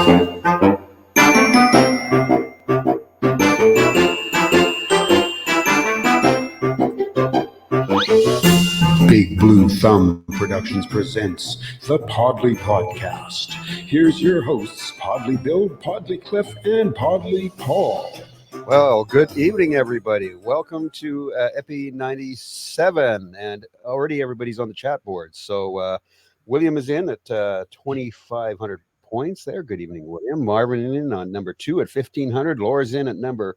Big Blue Thumb Productions presents the Podlie Podcast. Here's your hosts, Podlie Bill, Podlie Cliff, and Podlie Paul. Well, good evening, everybody. Welcome to Epi 97, and already everybody's on the chat board. So William is in at 2,500 points there. Good evening, William. Marvin in on number 2 at 1,500. Laura's in at number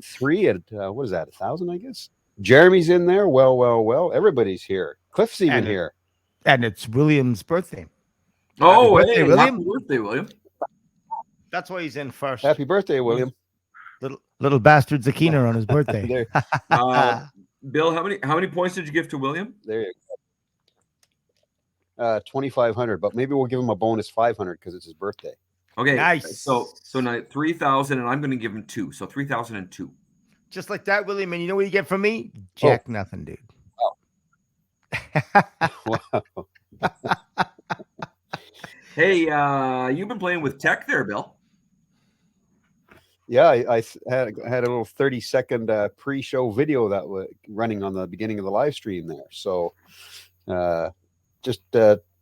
3 at, what is that, 1,000, I guess? Jeremy's in there. Well. Everybody's here. Cliff's even here. And it's William's birthday. Oh, happy birthday, hey, William. Happy birthday, William. That's why he's in first. Happy birthday, William. Little bastard Zakina on his birthday. Bill, how many points did you give to William? There you go. 2,500, but maybe we'll give him a bonus 500 because it's his birthday. Okay, nice. So now 3,000, and I'm going to give him 2. So 3,002. Just like that, William. And you know what you get from me? Jack nothing, dude. Wow. Hey, you've been playing with tech there, Bill. Yeah, I had a little 30-second pre-show video that was running on the beginning of the live stream there. So just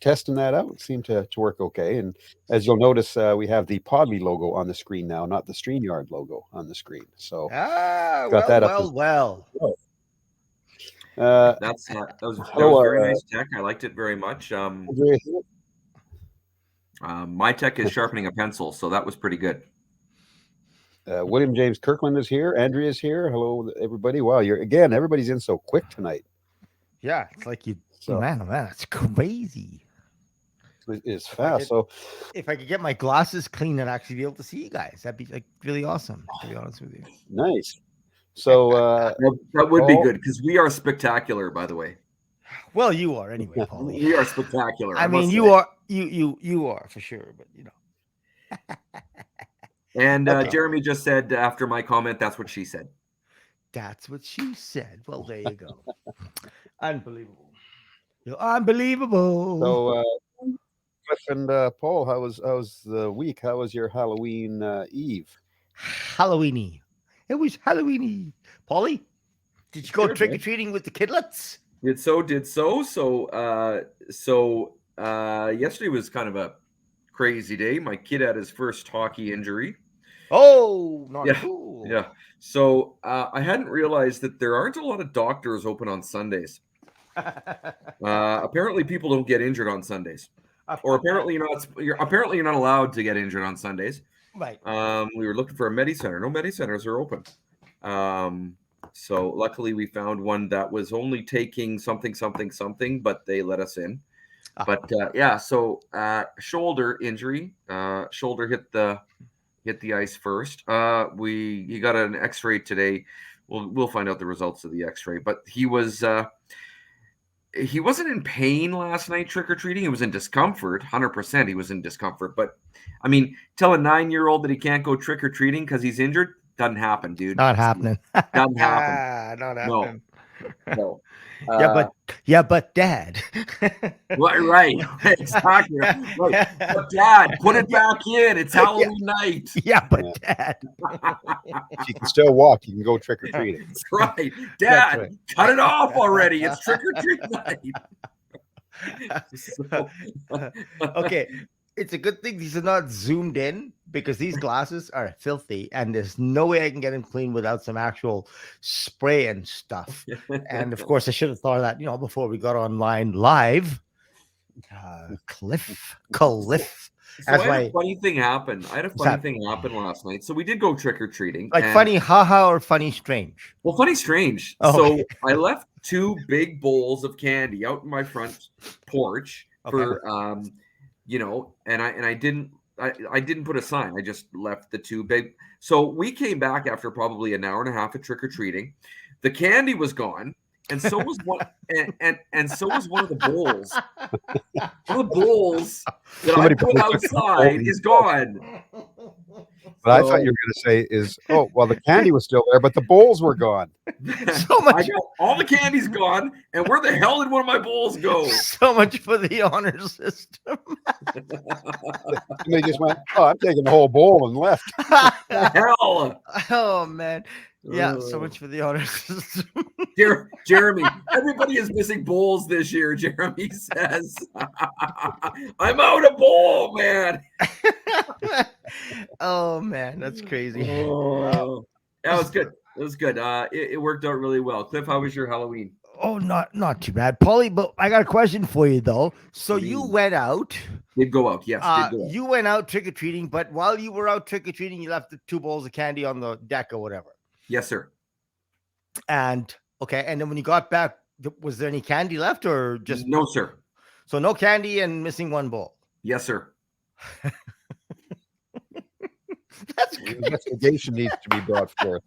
testing that out. It seemed to work okay. And as you'll notice, we have the Podlie logo on the screen now, not the StreamYard logo on the screen. So that was very nice tech. I liked it very much. My tech is sharpening a pencil, so that was pretty good. William James Kirkland is here. Andrea's here. Hello, everybody. Wow, everybody's in so quick tonight. Yeah, it's like man, that's crazy. It's fast. If I could get my glasses clean and actually be able to see you guys, that'd be like really awesome, to be honest with you. Nice. So that would be good because we are spectacular, by the way. Well, you are anyway, Paulie. We are spectacular. I mean, you are for sure, but you know. And Jeremy just said after my comment, that's what she said. That's what she said. Well, there you go. Unbelievable. You're unbelievable. So, Cliff and Paul, how was the week? How was your Halloween Eve? Halloweeny. It was Halloweeny. Paulie, did you go trick-or-treating with the kidlets? Did so. Yesterday was kind of a crazy day. My kid had his first hockey injury. Oh, not cool. Yeah. So I hadn't realized that there aren't a lot of doctors open on Sundays. Apparently, people don't get injured on Sundays, or apparently you're not allowed to get injured on Sundays. Right. We were looking for a Medi-Center. No Medi-Centers are open. So luckily we found one that was only taking something, but they let us in. But so shoulder injury. Shoulder hit the ice first. He got an X-ray today. We'll find out the results of the X-ray. But he wasn't in pain last night trick-or-treating. He was in discomfort. 100% he was in discomfort. But I mean, tell a 9-year-old that he can't go trick-or-treating because he's injured. Doesn't happen, dude. Not happening. Doesn't happen. Not happening. No. But Dad. Right. Exactly. Right. But Dad, put it back in. It's Halloween night. Yeah, but Dad. If you can still walk, you can go trick or treating. That's right. Dad, cut it off already. It's trick or treat night. Okay. It's a good thing these are not zoomed in because these glasses are filthy and there's no way I can get them clean without some actual spray and stuff. And of course, I should have thought of that, before we got online live. Cliff. So I had a funny thing happen. Last night. So we did go trick-or-treating. Like funny haha or funny strange? Well, funny strange. Oh, so okay. I left 2 big bowls of candy out in my front porch for and I didn't put a sign. I just left the 2 big. So we came back after probably an hour and a half of trick-or-treating. The candy was gone, and so was one and so was one of the bowls. One of the bowls that I put outside is gone. But I thought you were going to say is, oh, well, the candy was still there, but the bowls were gone. So much. I got all the candy's gone, and where the hell did one of my bowls go? So much for the honor system. And they just went, oh, I'm taking the whole bowl and left. Hell. Oh man. Yeah, so much for the honor system. Jeremy, everybody is missing bowls this year, Jeremy says. I'm out of bowl, man. Oh man, that's crazy. Oh. That was good. It was good. It worked out really well. Cliff, how was your Halloween? Oh, not too bad, Paulie. But I got a question for you though. So you went out. Did go out? Yes. Did go out. You went out trick or treating, but while you were out trick or treating, you left the 2 bowls of candy on the deck or whatever. Yes, sir. And okay, and then when you got back, was there any candy left or just no, sir? So no candy and missing 1 bowl. Yes, sir. That's investigation needs to be brought forth.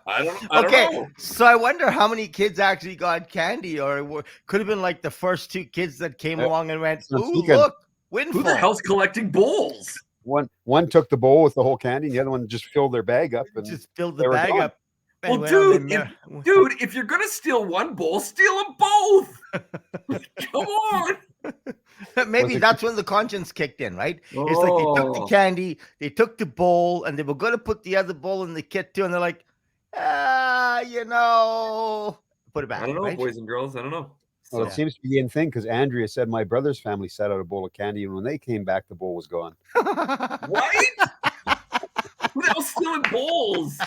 I don't know. So I wonder how many kids actually got candy, or could have been like the first 2 kids that came along and went, "Ooh, look, windfall." Who the hell's collecting bowls? One took the bowl with the whole candy, and the other one just filled their bag up. And just filled the bag up. Well, dude, if you're gonna steal 1 bowl, steal them both. Come on. Maybe that's when the conscience kicked in, right? It's like they took the candy, they took the bowl, and they were going to put the other bowl in the kit too, and they're like, put it back. I don't know, right? boys and girls. I don't know. Well, it seems to be in thing because Andrea said my brother's family set out a bowl of candy, and when they came back, the bowl was gone. What? Who the hell's stealing bowls?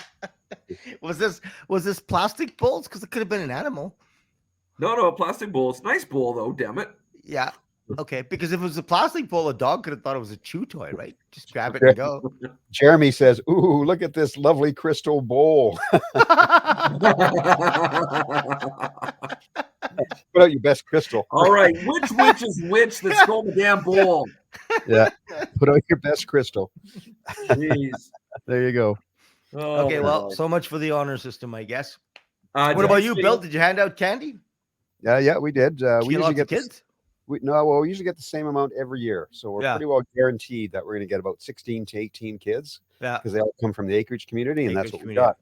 Was this plastic bowls? Because it could have been an animal. No, plastic bowls. Nice bowl though. Damn it. Yeah. Okay. Because if it was a plastic bowl, a dog could have thought it was a chew toy, right? Just grab it and go. Jeremy says, "Ooh, look at this lovely crystal bowl." Put out your best crystal. All right, which witch is which that stole the damn bowl? Yeah, put out your best crystal. Jeez. There you go. Oh, okay, well, so much for the honor system, I guess. What about you, Bill? Did you hand out candy? Yeah, we did. We usually get kids. We usually get the same amount every year, so we're pretty well guaranteed that we're going to get about 16 to 18 kids. Yeah, because they all come from the acreage community, and that's what we got.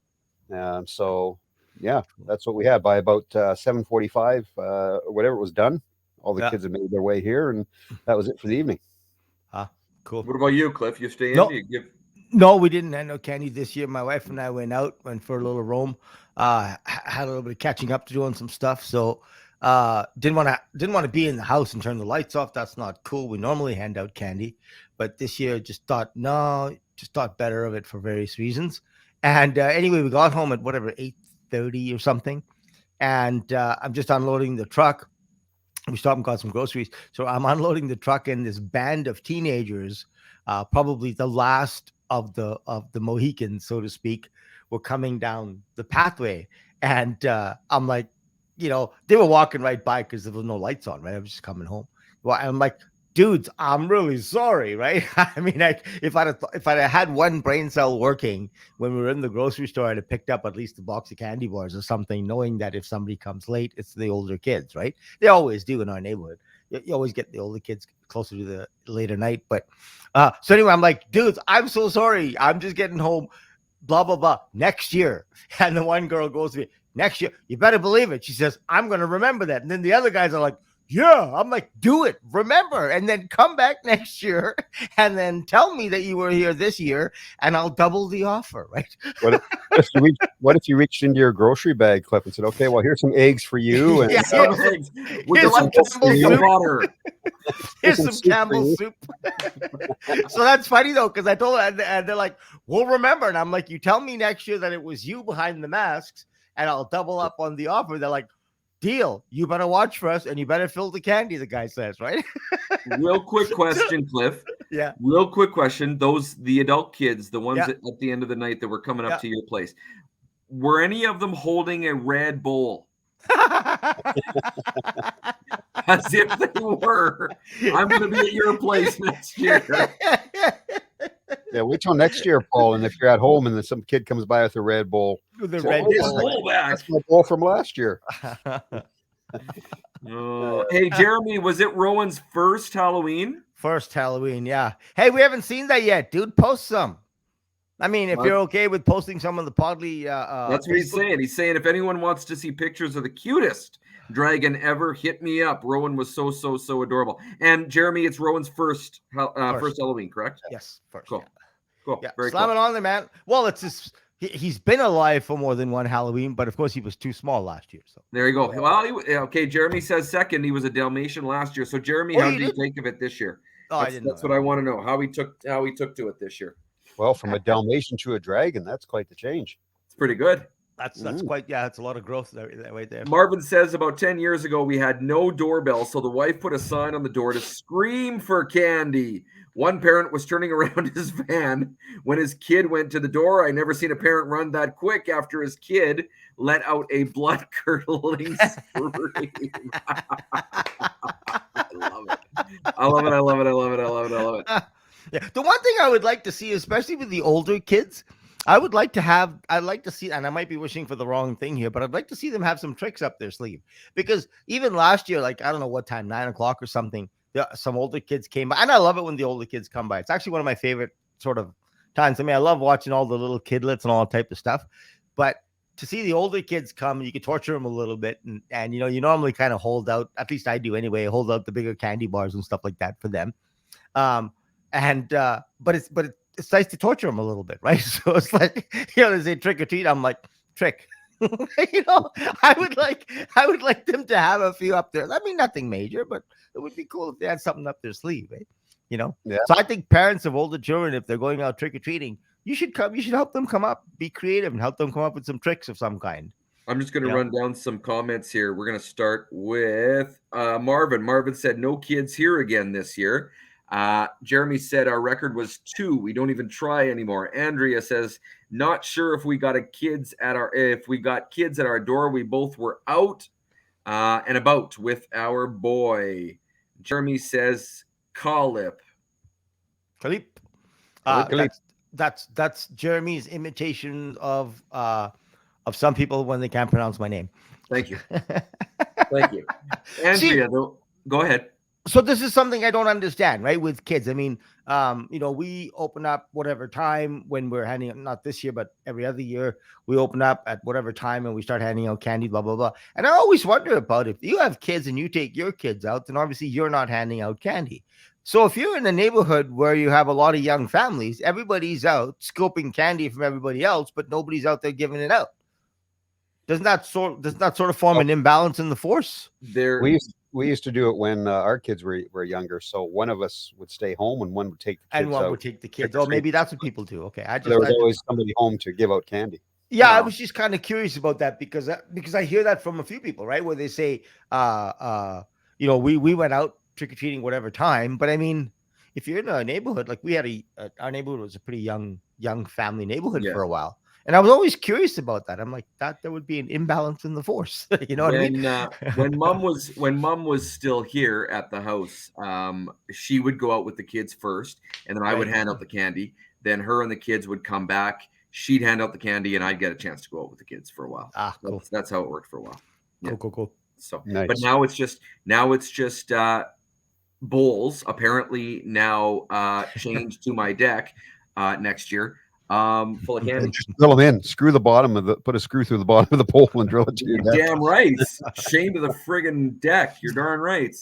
So yeah, that's what we had. By about 7:45, or whatever was done, all the kids have made their way here, and that was it for the evening. Cool. What about you, Cliff? You stay in? No. You give... No, we didn't have no candy this year. My wife and I went for a little roam. Had a little bit of catching up to do on some stuff. So didn't want to be in the house and turn the lights off. That's not cool. We normally hand out candy, but this year just thought better of it for various reasons. And anyway, we got home at whatever 8:30 or something, and I'm just unloading the truck. We stopped and got some groceries. So I'm unloading the truck, and this band of teenagers, probably the last of the Mohicans, so to speak, were coming down the pathway. And I'm like, they were walking right by because there was no lights on, right? I was just coming home. Well, I'm like, dudes, I'm really sorry, right? I mean, if I'd had one brain cell working when we were in the grocery store, I'd have picked up at least a box of candy bars or something, knowing that if somebody comes late, it's the older kids, right? They always do in our neighborhood. You always get the older kids closer to the later night. But so anyway, I'm like, dudes, I'm so sorry. I'm just getting home, blah, blah, blah, next year. And the one girl goes to me, next year, you better believe it. She says, I'm going to remember that. And then the other guys are like, yeah. I'm like, do it, remember, and then come back next year and then tell me that you were here this year and I'll double the offer, right? What if you reached into your grocery bag, Cliff, and said, okay, well, here's some eggs for you. And here's some Campbell's soup. Here's some Campbell's soup. So that's funny though, because I told her, and they're like, we'll remember. And I'm like, you tell me next year that it was you behind the masks and I'll double up on the offer. They're like, deal. You better watch for us and you better fill the candy, the guy says, right? Real quick question, Cliff. Yeah. Real quick question. The adult kids, the ones at the end of the night that were coming up to your place, were any of them holding a red bowl? As if they were. I'm going to be at your place next year. Yeah, wait till next year, Paul. And if you're at home and then some kid comes by with a red bowl, red bowl back. That's my bowl from last year. Hey, Jeremy, was it Rowan's first Halloween? First Halloween, yeah. Hey, we haven't seen that yet, dude. Post some. I mean, if you're okay with posting some of the Podlie, that's what he's saying. He's saying if anyone wants to see pictures of the cutest dragon ever, hit me up. Rowan was so adorable. And Jeremy, it's Rowan's first Halloween, correct? Yes, first. Cool. Yeah. Cool. Yeah, Very slam cool. it on there, man. Well, it's just he's been alive for more than one Halloween, but of course he was too small last year. So there you go. Well, okay. Jeremy says second. He was a Dalmatian last year. So Jeremy, how do you think of it this year? Oh, I didn't know. That's what I want to know. How he took to it this year. Well, from a Dalmatian to a dragon, that's quite the change. It's pretty good. That's quite, that's a lot of growth right there. Marvin says about 10 years ago, we had no doorbell, so the wife put a sign on the door to scream for candy. One parent was turning around his van when his kid went to the door. I never seen a parent run that quick after his kid let out a blood-curdling scream. I love it. Yeah. The one thing I would like to see, especially with the older kids, I'd like to see, and I might be wishing for the wrong thing here, but I'd like to see them have some tricks up their sleeve. Because even last year, like, I don't know what time, 9:00 or something, some older kids came by. And I love it when the older kids come by. It's actually one of my favorite sort of times. I mean, I love watching all the little kidlets and all that type of stuff. But to see the older kids come, you can torture them a little bit. And you normally kind of hold out, at least I do anyway, hold out the bigger candy bars and stuff like that for them. But it's nice to torture them a little bit, right? So it's like, they say trick or treat. I'm like, trick. I would like them to have a few up there. I mean, nothing major, but it would be cool if they had something up their sleeve, right? Yeah. So I think parents of older children, if they're going out trick or treating, you should help them come up, be creative, and help them come up with some tricks of some kind. I'm just going to run down some comments here. We're going to start with Marvin. Marvin said, no kids here again this year. Jeremy said our record was 2. We don't even try anymore. Andrea says, not sure if we got kids at our door. We both were out and about with our boy. Jeremy says, Kalip. That's Jeremy's imitation of some people when they can't pronounce my name. Thank you. Thank you. Andrea, go ahead. So this is something I don't understand, right? With kids. I mean, we open up whatever time when we're handing out, not this year, but every other year, we open up at whatever time and we start handing out candy, blah, blah, blah. And I always wonder about if you have kids and you take your kids out, then obviously you're not handing out candy. So if you're in a neighborhood where you have a lot of young families, everybody's out scoping candy from everybody else, but nobody's out there giving it out. Doesn't that sort of form an imbalance in the force? We used to do it when our kids were younger. So one of us would stay home and one would take the kids and one out. would take the kids. Oh, maybe that's what people do. Okay, there was always somebody home to give out candy. Yeah, I was just kind of curious about that because I hear that from a few people, right? Where they say, we went out trick-or-treating whatever time, but I mean, if you're in a neighborhood, like we had our neighborhood was a pretty young family neighborhood for a while. And I was always curious about that. I'm like, there would be an imbalance in the force. You know what I mean? when mom was still here at the house, she would go out with the kids first, and then I would hand out the candy. Then her and the kids would come back. She'd hand out the candy, and I'd get a chance to go out with the kids for a while. Cool. That's how it worked for a while. Yeah. Cool. So, nice. But now it's just bowls. Apparently now changed to my deck next year. Full of candy. Just drill them in. Put a screw through the bottom of the bowl and drill it to your deck. Damn right. Chained to the friggin' deck. You're darn right.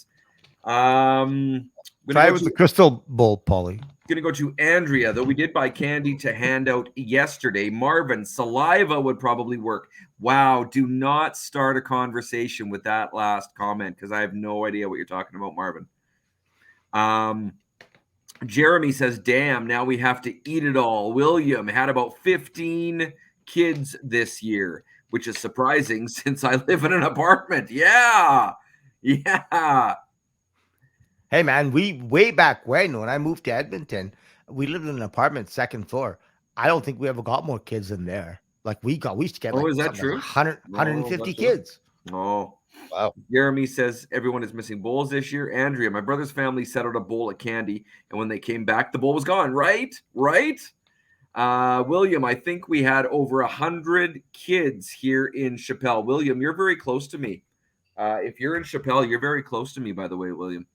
Try it with the crystal bowl, Podlie. Gonna go to Andrea, though we did buy candy to hand out yesterday. Marvin, saliva would probably work. Wow, do not start a conversation with that last comment because I have no idea what you're talking about, Marvin. Jeremy says, damn, now we have to eat it all. William had about 15 kids this year, which is surprising since I live in an apartment. Yeah. Hey, man, way back when I moved to Edmonton, we lived in an apartment, second floor. I don't think we ever got more kids in there. Like we used to get is that true? 150 kids. Oh, wow. Jeremy says everyone is missing bowls this year. Andrea, my brother's family set out a bowl of candy, and when they came back, the bowl was gone. Right? William, I think we had over 100 kids here in Chappelle. William, you're very close to me. If you're in Chappelle, you're very close to me, by the way, William.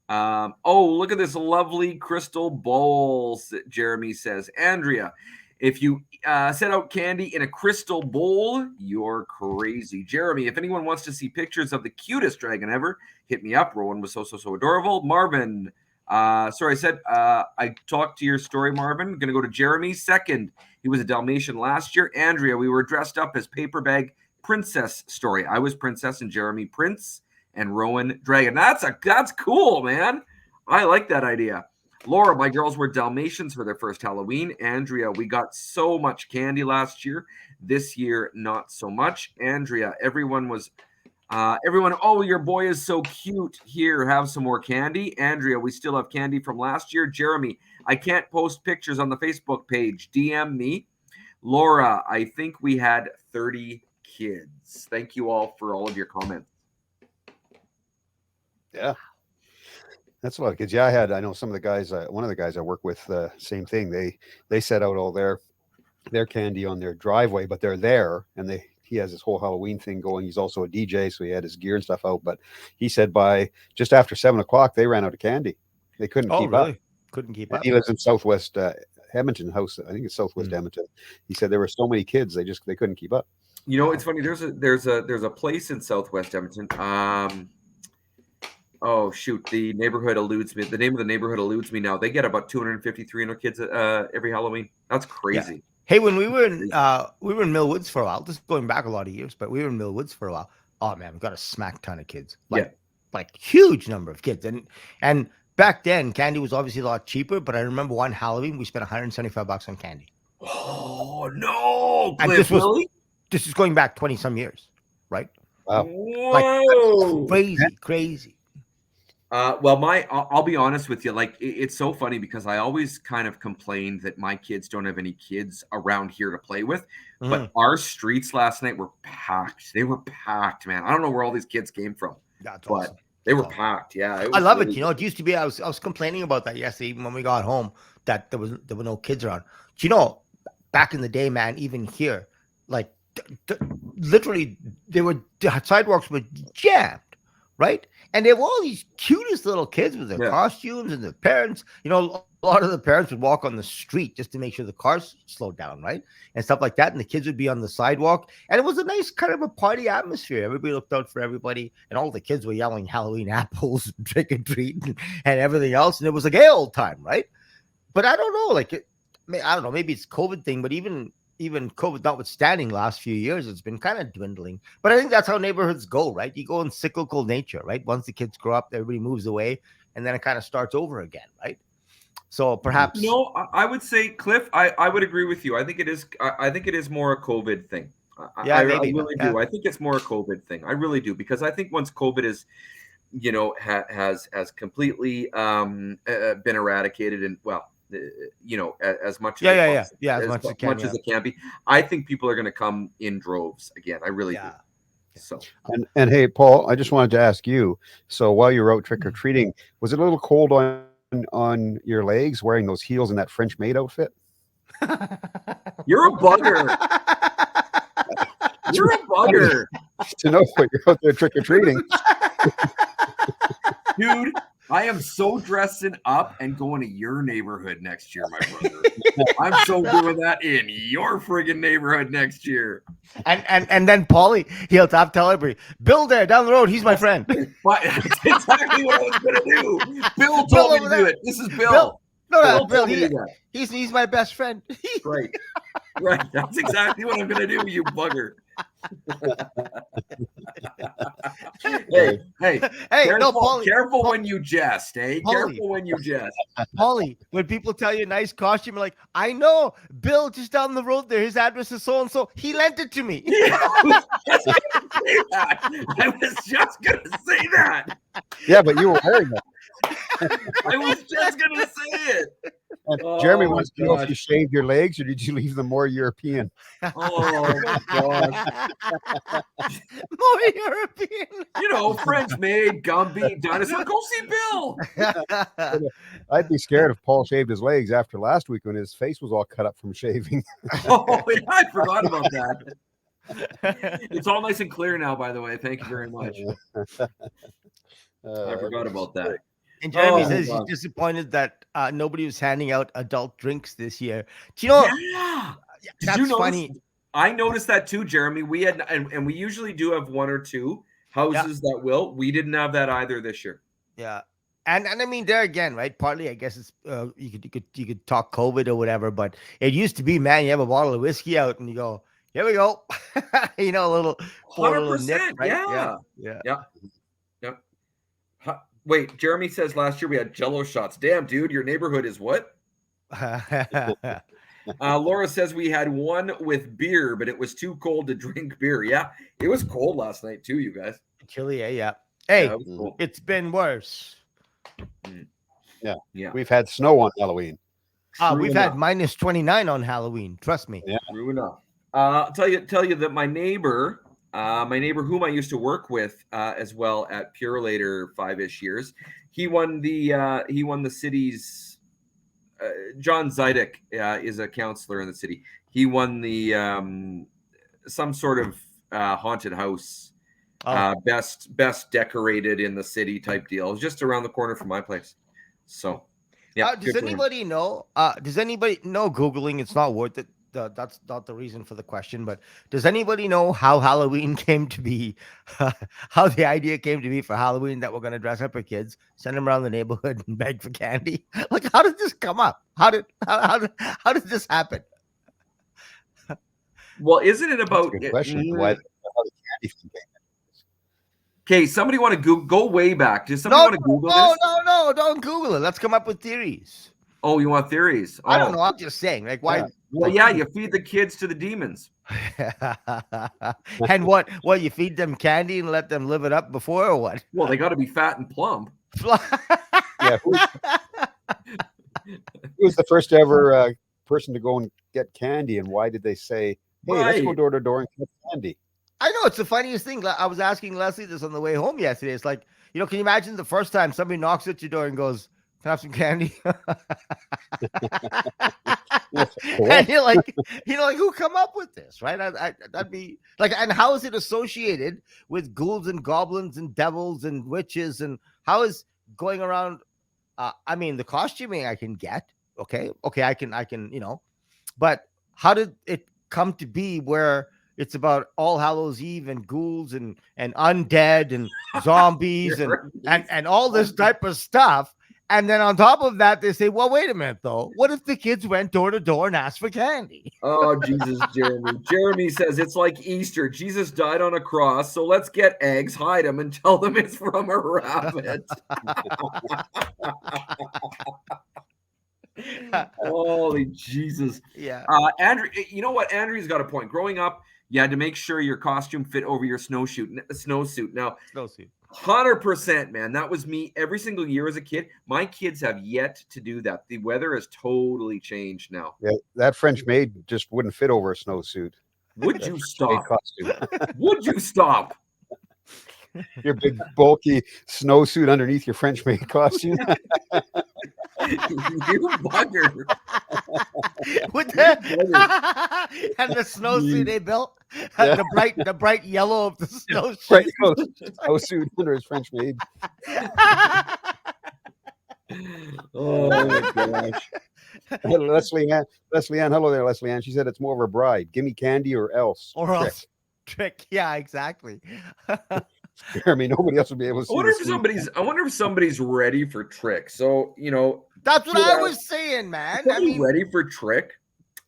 Look at this lovely crystal bowls, Jeremy says. Andrea, If you set out candy in a crystal bowl, you're crazy. Jeremy, if anyone wants to see pictures of the cutest dragon ever, hit me up. Rowan was so adorable. Marvin, sorry, I said I talked to your story, Marvin. Going to go to Jeremy. Second, he was a Dalmatian last year. Andrea, we were dressed up as paper bag princess story. I was princess and Jeremy prince and Rowan dragon. That's cool, man. I like that idea. Laura, my girls were Dalmatians for their first Halloween. Andrea, we got so much candy last year. This year, not so much. Andrea, everyone, oh, your boy is so cute. Here, have some more candy. Andrea, we still have candy from last year. Jeremy, I can't post pictures on the Facebook page. DM me. Laura, I think we had 30 kids. Thank you all for all of your comments. Yeah. That's a lot of kids. Yeah, I know some of the guys, one of the guys I work with, same thing. They set out all their candy on their driveway, but they're there, and he has this whole Halloween thing going. He's also a DJ, so he had his gear and stuff out. But he said by just after 7:00, they ran out of candy. They couldn't keep up. Couldn't keep And up. he lives in Southwest Edmonton House. I think it's Southwest Edmonton. He said there were so many kids, they couldn't keep up. You know, it's funny. There's a place in Southwest Edmonton. Oh shoot, the neighborhood eludes me. The name of the neighborhood eludes me now. They get about 250, 300 kids every Halloween. That's crazy. Yeah. Hey, when we were in Mill Woods for a while, this is going back a lot of years, but we were in Mill Woods for a while. Oh man, we got a smack ton of kids. Like huge number of kids. And back then, candy was obviously a lot cheaper, but I remember one Halloween we spent $175 on candy. Oh no, Cliff, this is going back 20 some years, right? Wow. Like crazy. Well, I'll be honest with you. Like, it's so funny because I always kind of complained that my kids don't have any kids around here to play with. But our streets last night were packed. They were packed, man. I don't know where all these kids came from. That's but awesome. They were packed. Yeah, I love it. You know, it used to be. I was complaining about that yesterday, even when we got home, that there were no kids around. Do you know, back in the day, man, even here, like literally, the sidewalks were jammed, right? And they were all these cutest little kids with their costumes, and their parents, you know, a lot of the parents would walk on the street just to make sure the cars slowed down, right? And stuff like that. And the kids would be on the sidewalk. And it was a nice kind of a party atmosphere. Everybody looked out for everybody. And all the kids were yelling Halloween apples, trick or treat, and everything else. And it was a gay old time, right? But I don't know, I don't know, maybe it's COVID thing, but even COVID notwithstanding, last few years, it's been kind of dwindling. But I think that's how neighborhoods go, right? You go in cyclical nature, right? Once the kids grow up, everybody moves away, and then it kind of starts over again, right? So perhaps. No, I would say, Cliff, I would agree with you. I think it is more a COVID thing. I really do. I think it's more a COVID thing. I really do, because I think once COVID is, you know, has completely been eradicated, and you know, as much as as it can be, I think people are going to come in droves again. I really do. So and hey, Paul, I just wanted to ask you, so while you were out trick-or-treating, was it a little cold on your legs wearing those heels in that French maid outfit? You're a bugger. You're a bugger. To know what you're out there trick-or-treating. Dude, I am so dressing up and going to your neighborhood next year, my brother. I'm so doing that in your friggin' neighborhood next year. And then Podlie, he'll tell everybody, Bill there down the road, he's my friend. But that's exactly what I was gonna do. Bill told me to do it. This is Bill. Bill, he's my best friend. Right. That's exactly what I'm gonna do, you bugger. Hey, careful when you jest, eh? Careful when you jest. Polly, when people tell you a nice costume, you're like, I know, Bill just down the road there, his address is so and so. He lent it to me. Yeah, I was just gonna say that. Yeah, but you were wearing that. I was just gonna say it. Jeremy wants to know if you shaved your legs or did you leave them more European? Oh my gosh. More European. You know, French maid, Gumby, dinosaur. Go see Bill. I'd be scared if Paul shaved his legs after last week when his face was all cut up from shaving. Oh, yeah, I forgot about that. It's all nice and clear now, by the way. Thank you very much. I forgot about that. And Jeremy Oh, says he's God. disappointed that nobody was handing out adult drinks this year. Do you know? Yeah. Did That's you notice? funny. I noticed that too, Jeremy. We had, and we usually do have one or two houses that will. We didn't have that either this year. Yeah. And I mean there again, right? Partly, I guess it's you could talk COVID or whatever, but it used to be, man, you have a bottle of whiskey out and you go, here we go, you know, a little pour a little nip, 100%. right? Yeah. Yeah, Yeah. Yeah. Wait, Jeremy says last year we had Jello shots. Damn, dude, your neighborhood is what? yeah. Laura says we had one with beer, but it was too cold to drink beer. Yeah, it was cold last night too, you guys. Chili, yeah. Yeah, Hey, it was cold. it's been worse. Yeah, We've had snow on Halloween. We've had -29 on Halloween. Trust me. Yeah. True enough. I'll tell you that my neighbor whom I used to work with as well at Pure later 5-ish years, he won the city's John Zidek is a counselor in the city. He won the some sort of haunted house best decorated in the city type deal. It was just around the corner from my place. So yeah. Does anybody know? Does anybody know? Googling, it's not worth it. That's not the reason for the question, but does anybody know how Halloween came to be? How the idea came to be for Halloween that we're going to dress up our kids, send them around the neighborhood, and beg for candy? Like, how did this come up? How did this happen? Well, isn't it about? That's a good question. Why? How the candy thing came in. Okay, somebody want to go way back? Does somebody want to Google this? No, don't Google it. Let's come up with theories. Oh, you want theories? I don't know. I'm just saying, like, why? Yeah. Well, yeah, you feed the kids to the demons. And what? You feed them candy and let them live it up before, or what? Well, they got to be fat and plump. Yeah. Who was the first ever person to go and get candy, and why did they say, "Hey, let's go Right. door to door and get candy"? I know, it's the funniest thing. I was asking Leslie this on the way home yesterday. It's like, can you imagine the first time somebody knocks at your door and goes, "Can I have some candy?" And you're like, who come up with this, right? That'd be like, and how is it associated with ghouls and goblins and devils and witches? And how is going around? I mean, the costuming I can get, okay, I can, but how did it come to be where it's about All Hallows Eve and ghouls and undead and zombies and all this type of stuff? And then on top of that, they say, well, wait a minute, though. What if the kids went door to door and asked for candy? Oh, Jesus, Jeremy. Jeremy says it's like Easter. Jesus died on a cross, so let's get eggs, hide them, and tell them it's from a rabbit. Holy Jesus. Yeah. Andrew, you know what? Andrew's got a point. Growing up, you had to make sure your costume fit over your snowsuit. Now, Snowsuit. 100%, man. That was me every single year as a kid. My kids have yet to do that. The weather has totally changed now. Yeah, that French maid just wouldn't fit over a snowsuit. Would you Maid stop? costume. Would you stop? Your big bulky snowsuit underneath your French maid costume. You bugger. With the, and the snowsuit they built, the bright yellow of the snowsuit. Right, snowsuit under his French maid. Oh my gosh. Leslie Ann, hello there, Leslie Ann. She said it's more of a bride. Give me candy or else. Or else. Trick. Yeah, exactly. Jeremy, nobody else would be able to see. I wonder if somebody's ready for trick. So, That's what I was saying, man. I mean, ready for trick?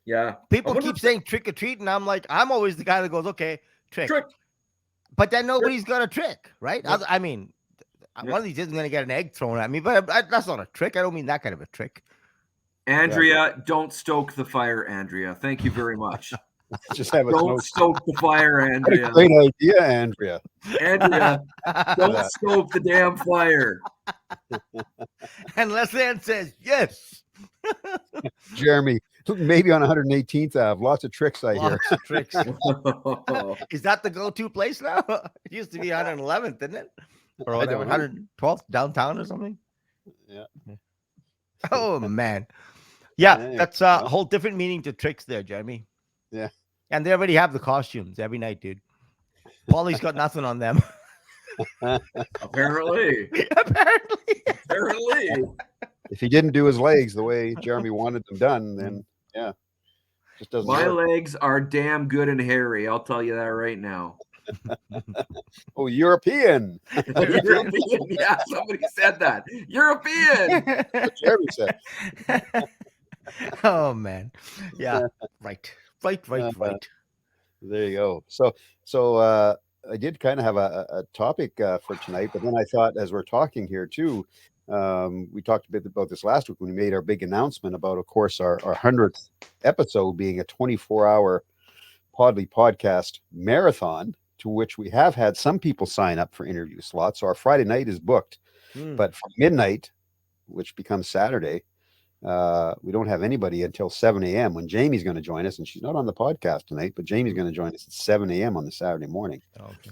Yeah. people keep saying trick or treat, and I'm like, I'm always the guy that goes, okay, trick. But then nobody's gonna trick, right? Yeah. I mean, one of these isn't gonna get an egg thrown at me, but that's not a trick. I don't mean that kind of a trick. Andrea, don't stoke the fire, Andrea. Thank you very much. Just have a Don't stoke the fire, What a Andrea. great idea, Andrea. Andrea, don't stoke the damn fire. And Leslie Ann says, yes. Jeremy, maybe on 118th Ave. Lots of tricks, I hear. Lots of tricks. Is that the go-to place now? It used to be 111th, didn't it? Or I don't know. 112th downtown or something? Yeah. Oh, man. Yeah, Yeah, that's a whole different meaning to tricks there, Jeremy. Yeah. And they already have the costumes every night, dude. Paulie's got nothing on them. Apparently. If he didn't do his legs the way Jeremy wanted them done, then just doesn't My work. legs are damn good and hairy. I'll tell you that right now. Oh, European. European. Yeah, somebody said that. European. What Jeremy said. Oh man. Yeah. Right. There you go. So I did kind of have a topic for tonight, but then I thought, as we're talking here too, we talked a bit about this last week when we made our big announcement about, of course, our 100th episode being a 24-hour Podlie podcast marathon, to which we have had some people sign up for interview slots. So our Friday night is booked, but from midnight, which becomes Saturday, we don't have anybody until 7 a.m. when Jamie's going to join us, and she's not on the podcast tonight, but Jamie's going to join us at 7 a.m. on the Saturday morning. Okay.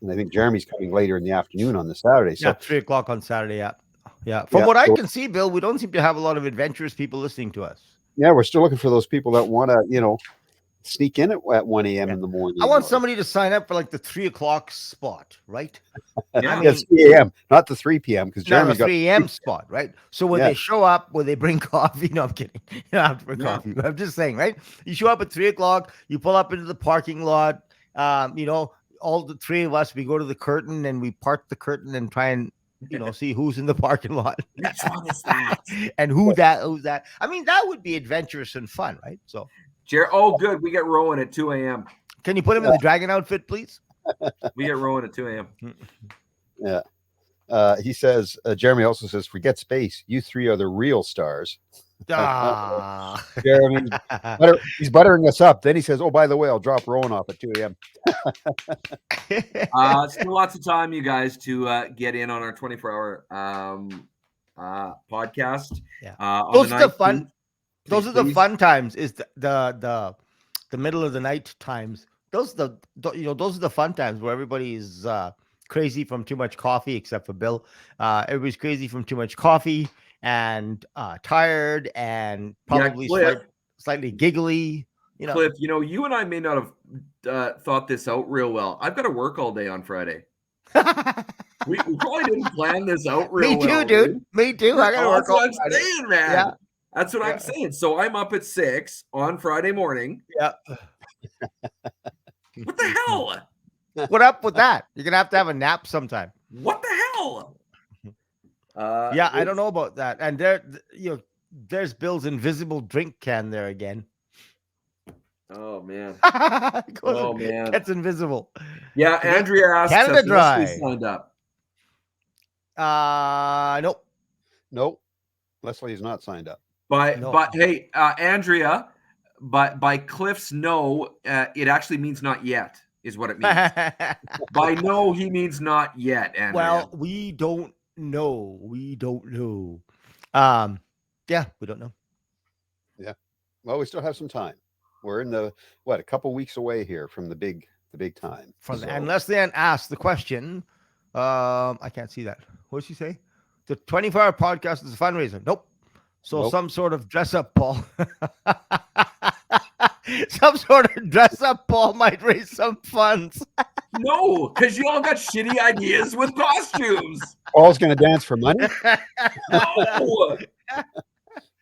And I think Jeremy's coming later in the afternoon on the Saturday. So 3 o'clock on Saturday. Yeah. From what I can see, Bill, we don't seem to have a lot of adventurous people listening to us. Yeah, we're still looking for those people that want to, sneak in at 1 a.m. in the morning. I want somebody to sign up for like the 3 o'clock spot, right? Yeah, it's 3 a.m., not the 3 p.m. because Jeremy's got 3 a.m. spot, right? So when they show up, when they bring coffee, no, I'm kidding. You don't have to bring coffee. I'm just saying, right? You show up at 3 o'clock, you pull up into the parking lot. All the three of us, we go to the curtain and we part the curtain and try and see who's in the parking lot. Which one is that? And who's that? I mean, that would be adventurous and fun, right? So. Oh, good. We get Rowan at 2 a.m. Can you put him in the dragon outfit, please? We get Rowan at 2 a.m. Yeah. He says, Jeremy also says, forget space. You three are the real stars. Jeremy, he's buttering us up. Then he says, oh, by the way, I'll drop Rowan off at 2 a.m. Still lots of time, you guys, to get in on our 24-hour podcast. Yeah. Those are the fun. Those are the fun times. Is the middle of the night times. Those are the fun times where everybody is crazy from too much coffee, except for Bill. Everybody's crazy from too much coffee and tired and probably slightly giggly. Cliff, you and I may not have thought this out real well. I've got to work all day on Friday. we probably didn't plan this out real well. Me too, dude. Me too. I got to work all day. That's what I'm saying, man. Yeah. That's what I'm saying. So I'm up at 6 on Friday morning. Yeah. What the hell? What up with that? You're going to have a nap sometime. What the hell? I don't know about that. And there's Bill's invisible drink can there again. Oh, man. Man. It's invisible. Yeah, Andrea asked Canada Dry. Signed up. Nope. Leslie is not signed up. But hey, Andrea, by Cliff's no, it actually means not yet, is what it means. By no, he means not yet, Andrea. Well, we don't know. We don't know. We don't know. Yeah. Well, we still have some time. We're in a couple weeks away here from the big time. And Leslie Ann asked the question. I can't see that. What did she say? The 24-hour podcast is a fundraiser. Nope. So some sort of dress up ball. Some sort of dress up ball might raise some funds. No, because you all got shitty ideas with costumes. Paul's going to dance for money? No.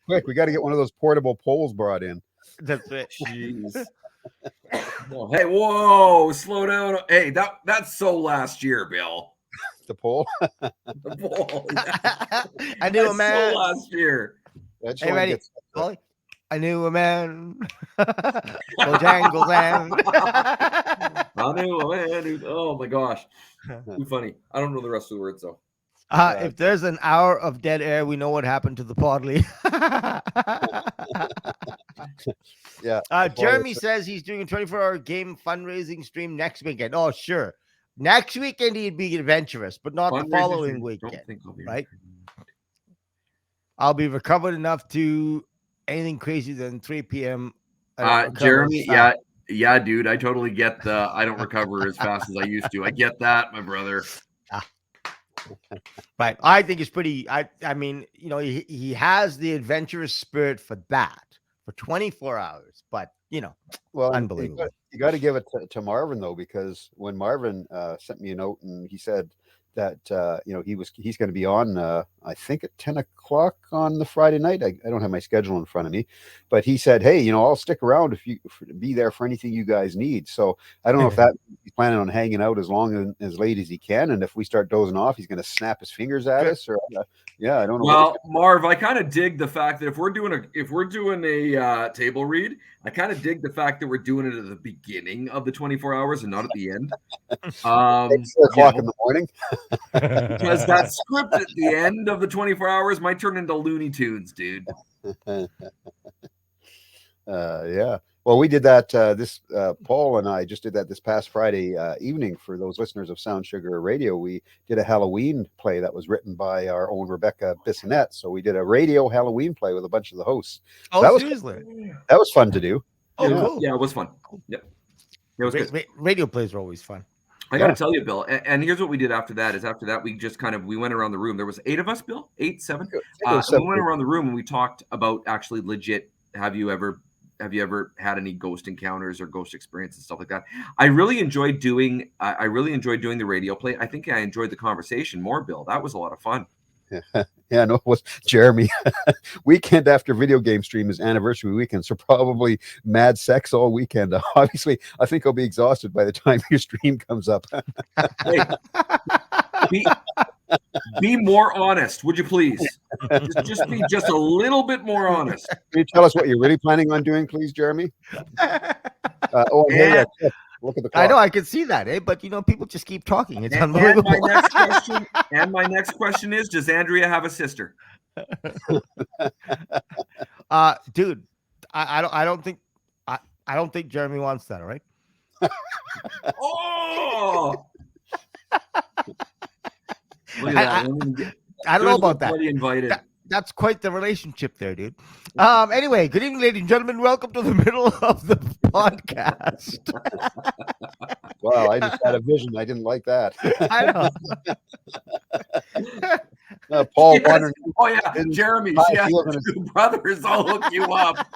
Quick, we got to get one of those portable poles brought in. That's it. Jeez. Well, hey, whoa, slow down. Hey, that's so last year, Bill. The pole? The pole. I knew a man. So last year. Hey, ready? I knew a man. Bojangles I knew a man who, oh my gosh. Too funny. I don't know the rest of the words though. If there's an hour of dead air, we know what happened to the Podlie. Yeah. Jeremy says he's doing a 24-hour game fundraising stream next weekend. Oh, sure. Next weekend he'd be adventurous, but not the following weekend. Right? I'll be recovered enough to anything crazy than 3 p.m. Jeremy, yeah, dude. I totally get the I don't recover as fast as I used to. I get that, my brother. But I think it's pretty. I mean, he has the adventurous spirit for that for 24 hours. But Well, and unbelievable. you got to give it to Marvin though, because when Marvin sent me a note and he said that he's going to be on I think at 10 o'clock on the Friday night. I don't have my schedule in front of me, but he said, "Hey, I'll stick around if you be there for anything you guys need." So I don't know if that he's planning on hanging out as long and as late as he can, and if we start dozing off, he's going to snap his fingers at us, or yeah, I don't know. Well, Marv, I kind of dig the fact that if we're doing a table read, I kind of dig the fact that we're doing it at the beginning of the 24 hours and not at the end. 4 o'clock in the morning, because that script at the end of the 24 hours might turn into Looney Tunes, dude. Yeah. Well, we did that. Paul and I just did that this past Friday evening for those listeners of Sound Sugar Radio. We did a Halloween play that was written by our own Rebecca Bissonette. So we did a radio Halloween play with a bunch of the hosts. Oh, that seriously? That was fun to do. Oh, yeah. Cool. Yeah, it was fun. Yep. It was good. Radio plays are always fun. I got to tell you, Bill, and here's what we did after that. We just we went around the room. There was 8 of us, Bill, 8, 7. And we went around the room and we talked about actually legit. Have you ever had any ghost encounters or ghost experiences and stuff like that? I really enjoyed doing the radio play. I think I enjoyed the conversation more, Bill. That was a lot of fun. Yeah, no, it was Jeremy. Weekend after video game stream is anniversary weekend, so probably mad sex all weekend. Obviously, I think I'll be exhausted by the time your stream comes up. Hey, be more honest, would you please? Just be just a little bit more honest. Can you tell us what you're really planning on doing, please, Jeremy? Look at the clock. I know, I can see that, but people just keep talking. It's unbelievable. And my next question is: does Andrea have a sister? Dude, I don't think Jeremy wants that. All right. Oh. Look at that. I don't know about that. Invited. That's quite the relationship there, dude. Anyway, good evening, ladies and gentlemen. Welcome to the middle of the podcast. Wow, I just had a vision. I didn't like that. I know. Paul wondering. Oh yeah, Jeremy. Yeah, 2 brothers. I'll hook you up.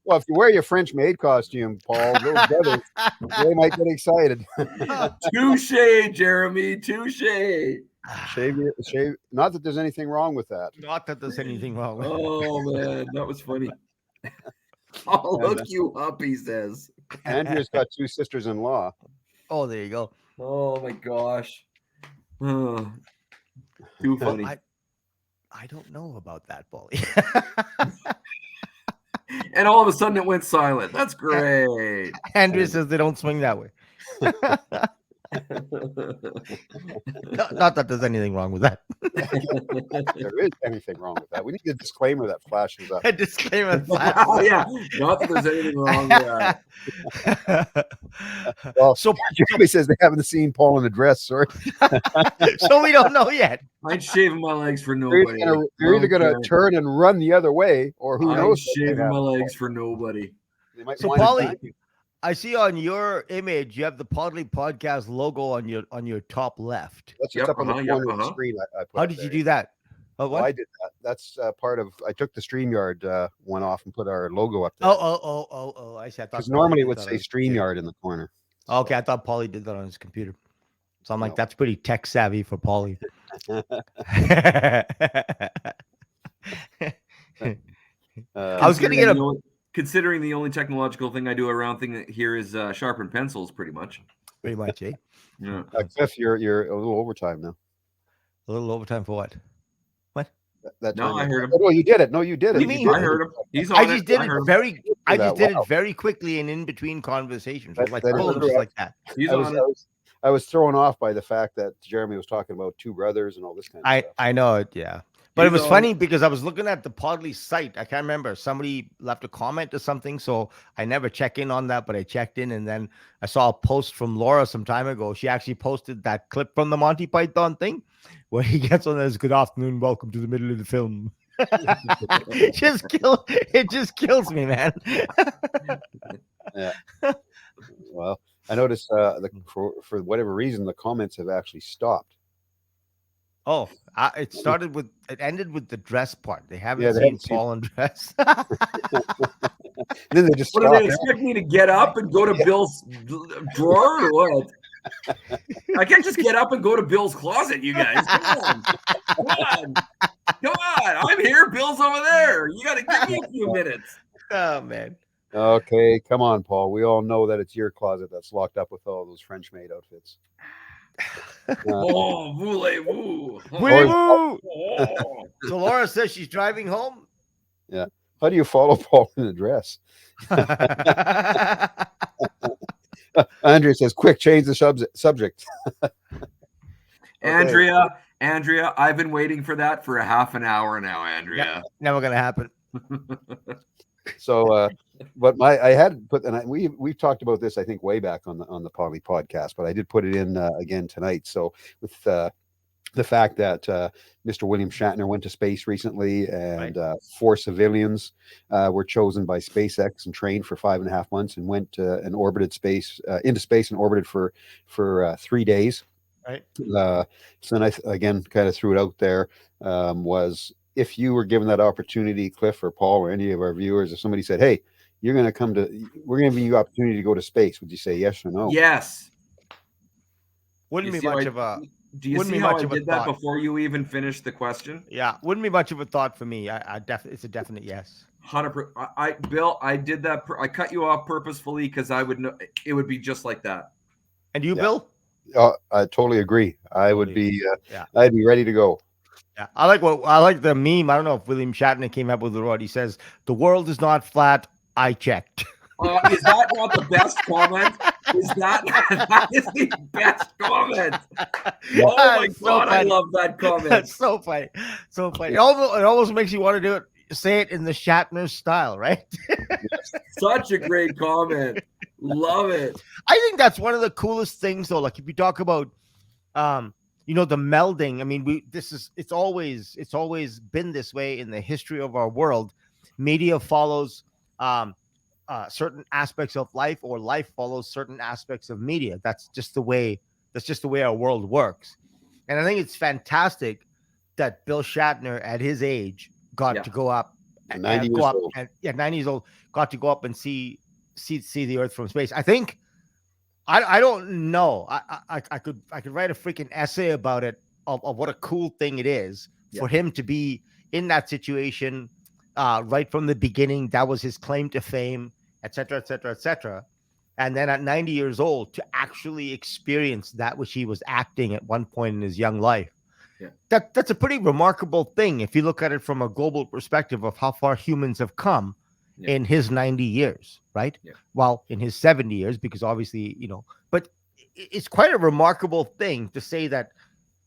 Well, if you wear your French maid costume, Paul, those brothers, they might get excited. Touche, Jeremy. Touche. Shave. Not that there's anything wrong with that. Not that there's anything wrong with Oh, man. That was funny. I'll hook you up, he says. Andrea's got 2 sisters-in-law. Oh, there you go. Oh, my gosh. Too funny. I don't know about that, Paulie. And all of a sudden it went silent. That's great. Andrea says they don't swing that way. Not that there's anything wrong with that. There is anything wrong with that. We need a disclaimer that flashes up. A disclaimer that flashes up. Yeah, not that there's anything wrong with that. Well, so Jeremy says they haven't seen Paul in a dress, sorry. So we don't know yet. I'm shaving my legs for nobody. They're either going to turn and run the other way, or who knows? I'm shaving my legs for nobody. So, Paulie, I see on your image you have the Podlie podcast logo on your top left. That's just up on the corner of the screen. I put How did you do that? Oh, what? I did that. That's part of. I took the StreamYard one off and put our logo up there. Oh! I see. Because normally it would say StreamYard in the corner. Okay, I thought Paulie did that on his computer. So I'm like, that's pretty tech savvy for Paulie. I was gonna get a. Considering the only technological thing I do around here is sharpen pencils, pretty much. Pretty much, eh? Yeah. Cliff, you're a little overtime now. A little overtime for what? What? No, I heard him. Oh, you did it. No, you did it. What do you mean? I heard him. He's on I just did it very quickly and in between conversations. Just like that. I was thrown off by the fact that Jeremy was talking about 2 brothers and all this kind of stuff. I know it, yeah. But it was funny because I was looking at the Podlie site. I can't remember. Somebody left a comment or something. So I never check in on that, but I checked in. And then I saw a post from Laura some time ago. She actually posted that clip from the Monty Python thing where he gets on as "Good afternoon, welcome to the middle of the film." It just kills me, man. Yeah. Well, I noticed for whatever reason, the comments have actually stopped. Oh, it ended with the dress part. They haven't seen Paul in dress. then they just What do stop. they expect me to get up and go to Bill's drawer or what? I can't just get up and go to Bill's closet, you guys. Come on. Come on. I'm here. Bill's over there. You got to give me a few minutes. Oh, man. Okay, come on, Paul. We all know that it's your closet that's locked up with all those French maid outfits. Oh, voulez-vous. Voulez-vous. So Laura says she's driving home. Yeah. How do you follow Paul in a dress? Andrea says, quick, change the subject. Okay. Andrea, I've been waiting for that for a half an hour now, Andrea. Never going to happen. So, but I had put, and we've talked about this, I think, way back on the Podlie podcast, but I did put it in again tonight. So with the fact that Mr. William Shatner went to space recently, and 4 civilians were chosen by SpaceX and trained for 5.5 months and went and orbited into space and orbited for 3 days. Right. So then I again kind of threw it out there, was if you were given that opportunity, Cliff or Paul or any of our viewers, if somebody said, "Hey, we're going to give you the opportunity to go to space," would you say yes or no? Yes. Wouldn't be much of a. Do you see how I did that before you even finished the question? Yeah, wouldn't be much of a thought for me. It's a definite yes. 100%. Bill, I did that. I cut you off purposefully because I would know it would be just like that. And you, Bill? I totally agree. I would be. I'd be ready to go. Yeah, I like the meme. I don't know if William Shatner came up with the word. He says, "The world is not flat. I checked." Is that not the best comment? That is the best comment? Oh my God, I love that comment. That's so funny. So funny. It almost makes you want to do it. Say it in the Shatner style, right? Such a great comment. Love it. I think that's one of the coolest things, though. Like if you talk about, the melding. I mean, it's always been this way in the history of our world. Media follows certain aspects of life, or life follows certain aspects of media. That's just the way our world works. And I think it's fantastic that Bill Shatner at his age got to go up and 90 years old. 90 years old, got to go up and see the Earth from space. I think I don't know. I could write a freaking essay about it of what a cool thing it is for him to be in that situation right from the beginning. That was his claim to fame, et cetera, et cetera, et cetera. And then at 90 years old to actually experience that which he was acting at one point in his young life. Yeah. That's a pretty remarkable thing if you look at it from a global perspective of how far humans have come in his 90 years, right? Yeah. Well, in his 70 years, because obviously, but it's quite a remarkable thing to say that,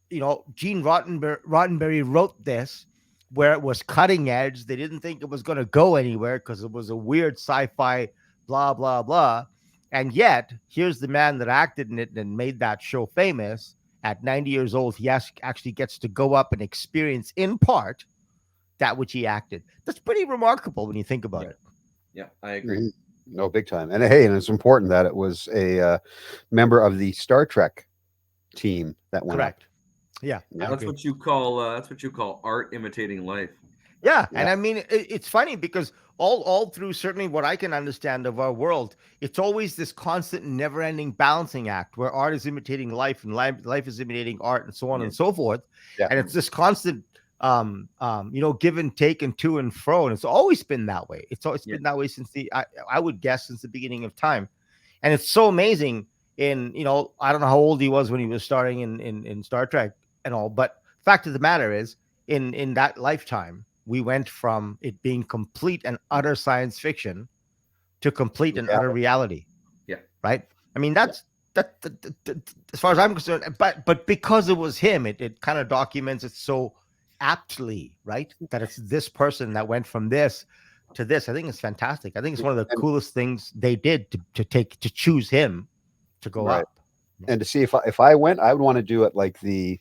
Gene Roddenberry wrote this where it was cutting edge. They didn't think it was going to go anywhere because it was a weird sci-fi, blah, blah, blah. And yet, here's the man that acted in it and made that show famous. At 90 years old, he actually gets to go up and experience in part that which he acted. That's pretty remarkable when you think about it. Yeah, I agree. No, big time. And hey, and it's important that it was a member of the Star Trek team that went up. Yeah, that's what you call art imitating life. Yeah, and I mean it's funny because all through certainly what I can understand of our world, it's always this constant, never-ending balancing act where art is imitating life and life is imitating art and so on and so forth. Yeah. And it's this constant give and take and to and fro, and it's always been that way. It's always been that way since I would guess since the beginning of time. And it's so amazing in, I don't know how old he was when he was starting in Star Trek and all, but fact of the matter is in that lifetime, we went from it being complete and utter science fiction to complete and utter reality. Yeah. Right. I mean, that's that as far as I'm concerned, but because it was him, it kind of documents it so aptly, right? That it's this person that went from this to this. I think it's fantastic. I think it's one of the coolest things they did to choose him to go up. And to see if I went, I would want to do it like the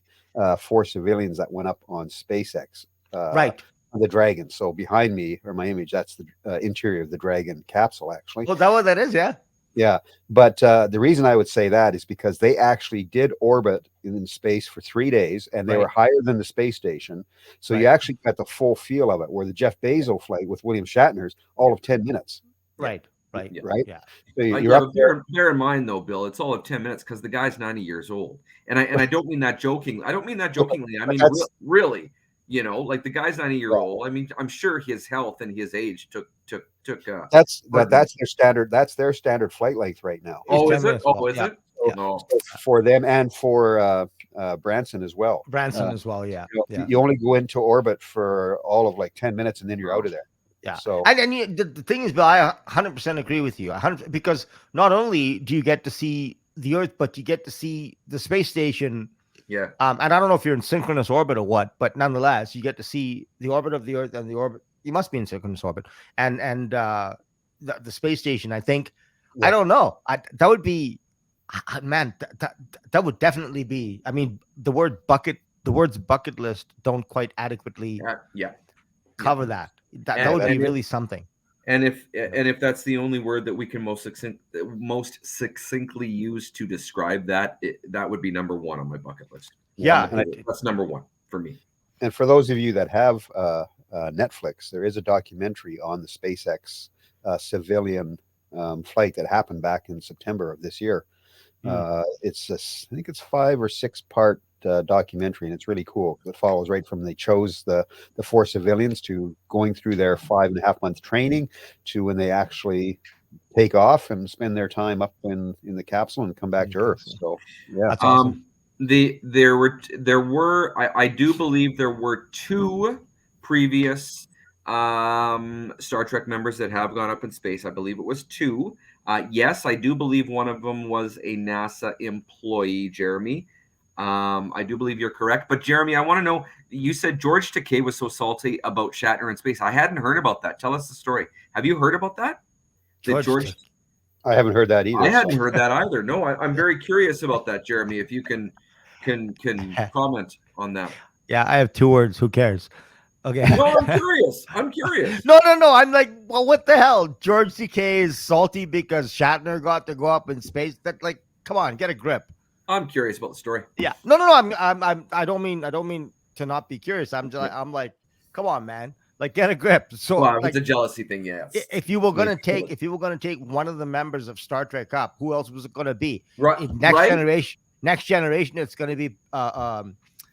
4 civilians that went up on SpaceX. Right. The Dragon. So behind me, or my image, that's the interior of the Dragon capsule, actually. Well, that what that is, yeah. Yeah. But the reason I would say that is because they actually did orbit in space for 3 days, and they were higher than the space station. So you actually got the full feel of it, where the Jeff Bezos flight with William Shatner's all of 10 minutes. Right. Right. Yeah. right? Yeah. So you're Yeah, up but there. bear in mind though, Bill, it's all of 10 minutes because the guy's 90 years old. And I don't mean that jokingly. I don't mean that jokingly. I But mean that's really, like the guy's 90-year yeah, old. I mean, I'm sure his health and his age took that's part in it. that's their standard. That's their standard flight length right now. It's Oh, 10 is it? minutes. Oh, Well, is yeah. it? So, Yeah. No. so for them and for Branson as well. Branson as well. Yeah. Yeah. You only go into orbit for all of like 10 minutes and then you're out Wow. of there. Yeah, So and the thing is, Bill, I 100% agree with you. 100 because not only do you get to see the Earth, but you get to see the space station. Yeah. And I don't know if you're in synchronous orbit or what, but nonetheless, you get to see the orbit of the Earth and the orbit. You must be in synchronous orbit, and the space station. I think I yeah, don't know. That would be, man. That would definitely be. I mean, the words bucket list don't quite adequately Yeah. Yeah. cover that. That And, would be and if really something. and if that's the only word that we can most succinctly use to describe that, that would be number one on my bucket list. Yeah, That's number one for me. and for those of you that have Netflix, there is a documentary on the SpaceX civilian flight that happened back in September of this year. It's I think it's 5 or 6 part documentary, and it's really cool. It follows right from they chose the 4 civilians to going through their 5.5 month training to when they actually take off and spend their time up in the capsule and come back to Earth. So yeah, that's awesome. I do believe there were 2 previous Star Trek members that have gone up in space. I believe it was 2. Yes, I do believe one of them was a NASA employee, Jeremy. I do believe you're correct. But Jeremy, I want to know, you said George Takei was so salty about Shatner in space. I hadn't heard about that. Tell us the story. Have you heard about that? George I haven't heard that either. I hadn't heard that either. No, I'm very curious about that, Jeremy. If you can comment on that. Yeah, I have 2 words. Who cares? Okay. No, I'm curious. I'm curious. No. I'm like, well, what the hell? George CK is salty because Shatner got to go up in space. That, like, come on, get a grip. I'm curious about the story. Yeah. No. I don't mean to not be curious. I'm like, come on, man. Like, get a grip. So, Well, like, it's a jealousy thing, yes. if you were gonna take one of the members of Star Trek up, who else was it gonna be? Right. Next generation, it's gonna be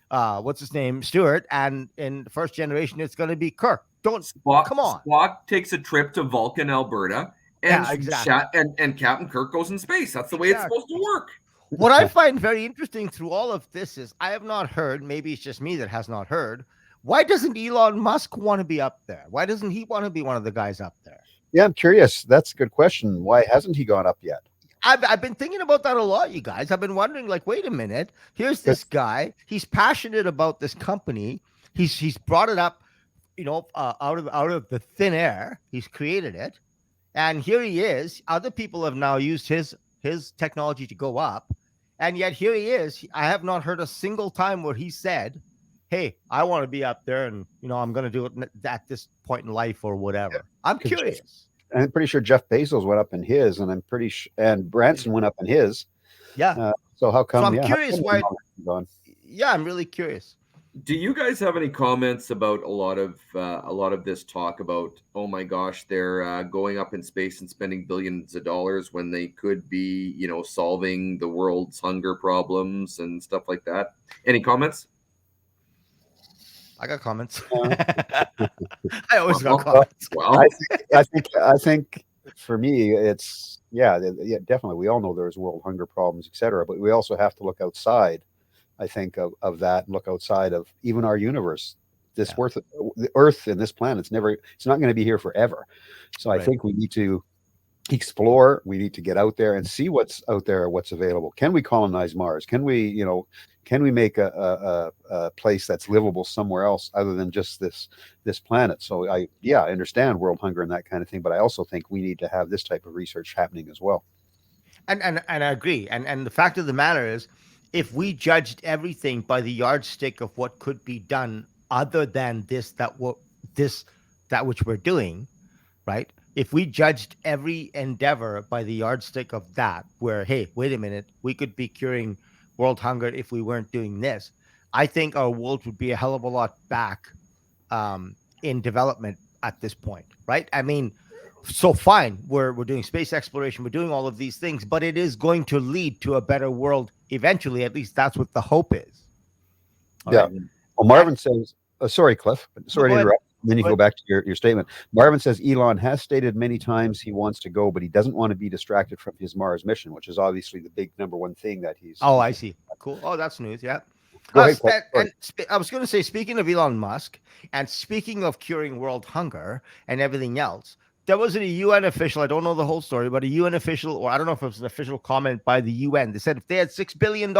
what's his name, Stewart, and in the first generation, it's gonna be Kirk. Come on. Spock takes a trip to Vulcan, Alberta, and Yeah, exactly. and Captain Kirk goes in space. That's the way it's supposed to work. What I find very interesting through all of this is I have not heard. Maybe it's just me that has not heard. Why doesn't Elon Musk want to be up there? Why doesn't he want to be one of the guys up there? Yeah, I'm curious. That's a good question. Why hasn't he gone up yet? I've been thinking about that a lot, you guys. I've been wondering, like, wait a minute. Here's this guy. He's passionate about this company. He's brought it up, out of the thin air. He's created it, and here he is. Other people have now used his technology to go up, and yet here he is. I have not heard a single time where he said, hey, I want to be up there, and I'm going to do it at this point in life or whatever. Yeah. I'm curious. I'm pretty sure Jeff Bezos went up in his, and I'm pretty sure, and Branson went up in his. Yeah. So how come? So I'm curious why. Yeah, I'm really curious. Do you guys have any comments about a lot of this talk about, oh my gosh, they're going up in space and spending billions of dollars when they could be, solving the world's hunger problems and stuff like that? Any comments? I got comments. I always got comments. Well, I think for me, it's definitely. We all know there's world hunger problems, etc. But we also have to look outside. I think of that, and look outside of even our universe. The Earth and this planet, it's not going to be here forever. So I think we need to explore. We need to get out there and see what's out there, what's available. Can we colonize Mars? Can we make a place that's livable somewhere else other than just this planet? So I understand world hunger and that kind of thing, but I also think we need to have this type of research happening as well. And I agree. And the fact of the matter is, if we judged everything by the yardstick of what could be done other than that which we're doing, right? If we judged every endeavor by the yardstick of that, where, hey, wait a minute, we could be curing world hunger if we weren't doing this, I think our world would be a hell of a lot back in development at this point, right? I mean, So fine, we're doing space exploration, we're doing all of these things, but it is going to lead to a better world eventually. At least that's what the hope is. All Yeah. right. Well, And Marvin says, sorry, Cliff, no, sorry go to ahead. interrupt. And then you Go go ahead. back to your statement. Marvin says Elon has stated many times he wants to go, but he doesn't want to be distracted from his Mars mission, which is obviously the big number one thing that Oh, he's I see. Cool. Oh, that's news. Yeah. Go ahead, Cliff. Sorry. I was going to say, speaking of Elon Musk and speaking of curing world hunger and everything else, there was a UN official. I don't know the whole story, but a UN official, or I don't know if it was an official comment by the UN. They said if they had $6 billion,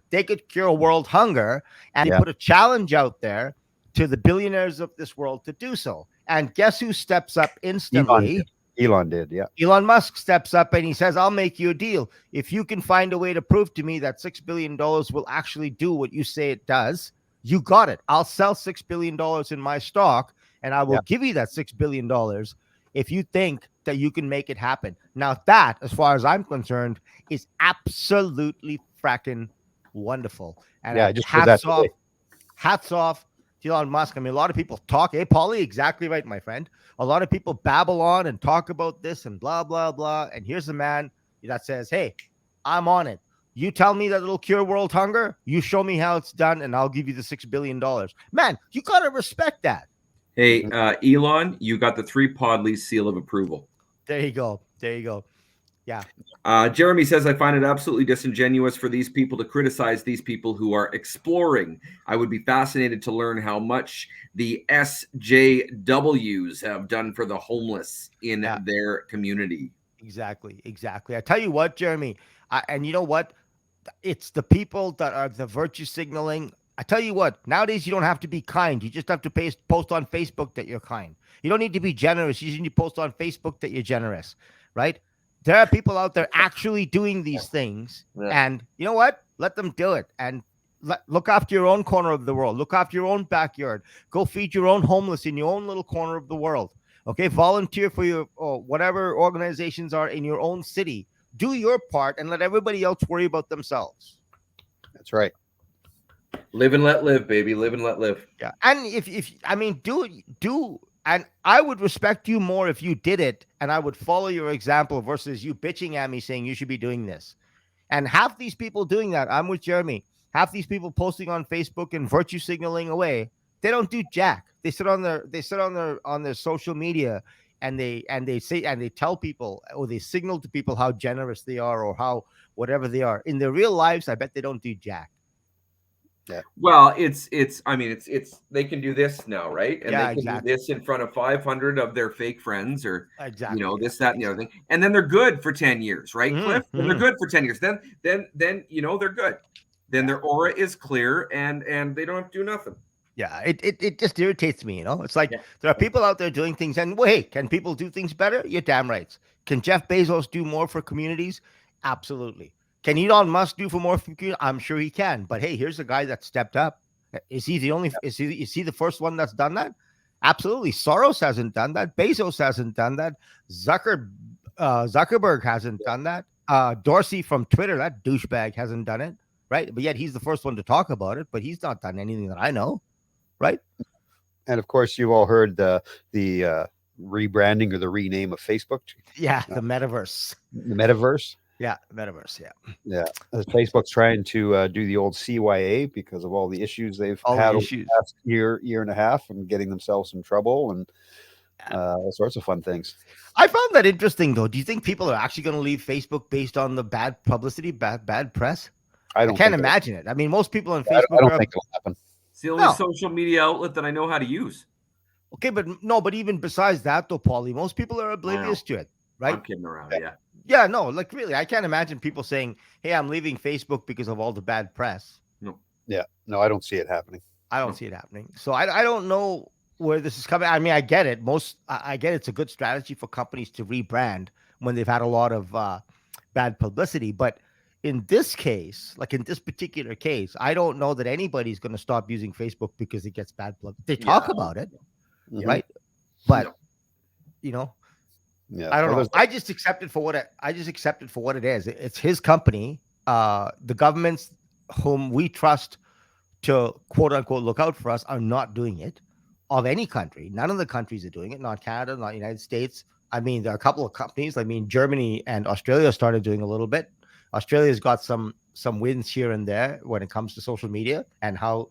they could cure world hunger, and he Yeah. put a challenge out there to the billionaires of this world to do so. And guess who steps up Elon instantly? did. Elon did. Yeah. Elon Musk steps up and he says, I'll make you a deal. If you can find a way to prove to me that $6 billion will actually do what you say it does, you got it. I'll sell $6 billion in my stock and I will Yeah. give you that $6 billion if you think that you can make it happen. Now, that, as far as I'm concerned, is absolutely fracking wonderful. And Yeah. I just heard that today. hats off to Elon Musk. I mean, a lot of people talk. Hey, Paulie, exactly right, my friend. A lot of people babble on and talk about this and blah, blah, blah. And here's a man that says, hey, I'm on it. You tell me that it'll cure world hunger. You show me how it's done, and I'll give you the $6 billion. Man, you got to respect that. Hey, Elon, you got the 3 Podlie seal of approval. There you go. There you go. Yeah. Jeremy says, I find it absolutely disingenuous for these people to criticize these people who are exploring. I would be fascinated to learn how much the SJWs have done for the homeless in their community. Exactly. Exactly. I tell you what, Jeremy, and you know what? It's the people that are the virtue signaling. I tell you what, nowadays you don't have to be kind. You just have to post on Facebook that you're kind. You don't need to be generous. You just need to post on Facebook that you're generous, right? There are people out there actually doing these things. Yeah. And you know what? Let them do it. And look after your own corner of the world. Look after your own backyard. Go feed your own homeless in your own little corner of the world. Okay? Volunteer for your whatever organizations are in your own city. Do your part and let everybody else worry about themselves. That's right. Live and let live, baby. Live and let live. Yeah. And if I mean, do, and I would respect you more if you did it and I would follow your example versus you bitching at me saying you should be doing this. And half these people doing that, I'm with Jeremy. Half these people posting on Facebook and virtue signaling away, they don't do jack. They sit on their social media and they tell people, or they signal to people how generous they are or how whatever they are. In their real lives, I bet they don't do jack. Yeah. Well, it's they can do this now, right? And Yeah, they can do this in front of 500 of their fake friends, or this, that, and the other thing. And then they're good for 10 years, right, Cliff? And they're good for 10 years. Then they're good. Then their aura is clear and they don't have to do nothing. Yeah, it just irritates me, It's like there are people out there doing things, and hey, can people do things better? You're damn right. Can Jeff Bezos do more for communities? Absolutely. Can Elon Musk do for more for communities? I'm sure he can. But hey, here's a guy that stepped up. Is he the only? Is he the first one that's done that? Absolutely. Soros hasn't done that. Bezos hasn't done that. Zuckerberg hasn't done that. Dorsey from Twitter, that douchebag, hasn't done it, right? But yet he's the first one to talk about it. But he's not done anything that I know. Right. And of course, you've all heard the rebranding or the rename of Facebook. Yeah, the metaverse. The metaverse. Yeah, metaverse. Yeah. Yeah. Facebook's trying to do the old CYA because of all the issues they've had over the past year and a half, and getting themselves in trouble and all sorts of fun things. I found that interesting, though. Do you think people are actually going to leave Facebook based on the bad publicity, bad press? I can't imagine it. I mean, most people on Facebook. I don't think it'll happen. It's the only social media outlet that I know how to use. Okay, but even besides that, though, Paulie, most people are oblivious to it, right? I'm kidding around, yeah. Yeah, no, like really, I can't imagine people saying, hey, I'm leaving Facebook because of all the bad press. No. Yeah, no, I don't see it happening. I don't see it happening. So I don't know where this is coming. I mean, I get it. I get it's a good strategy for companies to rebrand when they've had a lot of bad publicity, but in this case, like in this particular case, I don't know that anybody's going to stop using Facebook because it gets bad blood. They talk about it, right? But I don't know. I just accept it for what it is. It's his company. The governments whom we trust to quote unquote look out for us are not doing it. Of any country, none of the countries are doing it. Not Canada, not United States. I mean, there are a couple of companies. I mean, Germany and Australia started doing a little bit. Australia's got some wins here and there when it comes to social media and how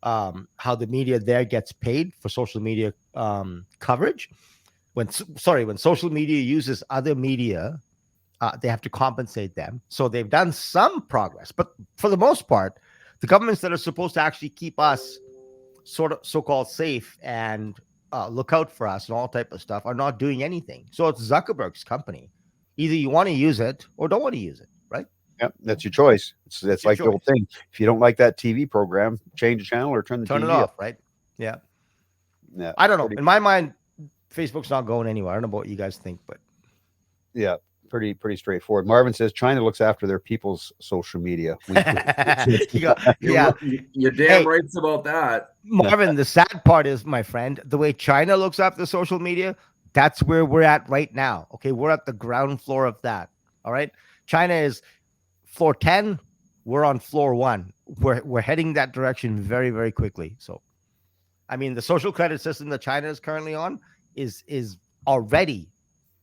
the media there gets paid for social media coverage. When social media uses other media, they have to compensate them. So they've done some progress, but for the most part, the governments that are supposed to actually keep us sort of so-called safe and look out for us and all type of stuff are not doing anything. So it's Zuckerberg's company. Either you want to use it or don't want to use it, right? Yep, that's your choice. It's your like the old choice. thing. If you don't like that TV program, change the channel or turn the Turn TV it off, off. right? Yeah. Yeah, I don't know. In my mind, Facebook's not going anywhere. I don't know what you guys think, but yeah, pretty straightforward. Marvin says China looks after their people's social media. yeah. You're damn right about that. Marvin, the sad part is, my friend, the way China looks after social media, that's where we're at right now. Okay, we're at the ground floor of that. All right, China is floor 10. We're on floor 1. We're heading that direction very, very quickly. So, I mean, the social credit system that China is currently on is already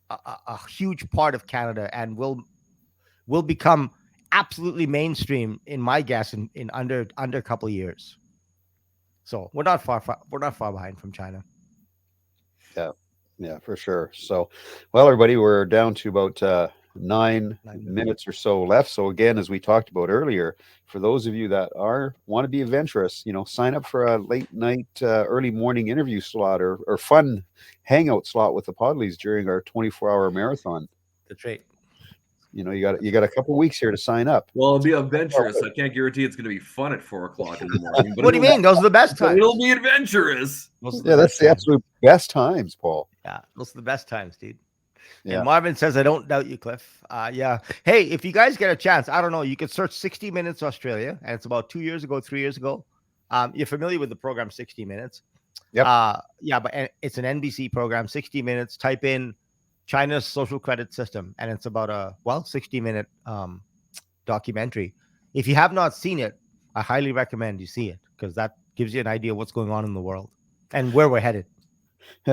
a huge part of Canada and will become absolutely mainstream, in my guess, in under a couple of years. So we're not far behind from China. Yeah, for sure. So, well, everybody, we're down to about 9 minutes or so left. So again, as we talked about earlier, for those of you that want to be adventurous, sign up for a late night, early morning interview slot or fun hangout slot with the Podlies during our 24-hour marathon. That's right. You got a couple weeks here to sign up. Well, it'll be adventurous. I can't guarantee it's going to be fun at 4:00 in the morning. But what do you mean? Those are the best times. It'll be adventurous. Yeah, that's the absolute best times, Paul. Yeah, those are the best times, dude. Yeah. And Marvin says, I don't doubt you, Cliff. Yeah. Hey, if you guys get a chance, I don't know, you could search 60 Minutes Australia, and it's about 3 years ago. You're familiar with the program 60 Minutes. Yep. Yeah, but it's an NBC program, 60 Minutes. Type in China's social credit system, and it's about a 60-minute documentary. If you have not seen it, I highly recommend you see it, because that gives you an idea of what's going on in the world and where we're headed.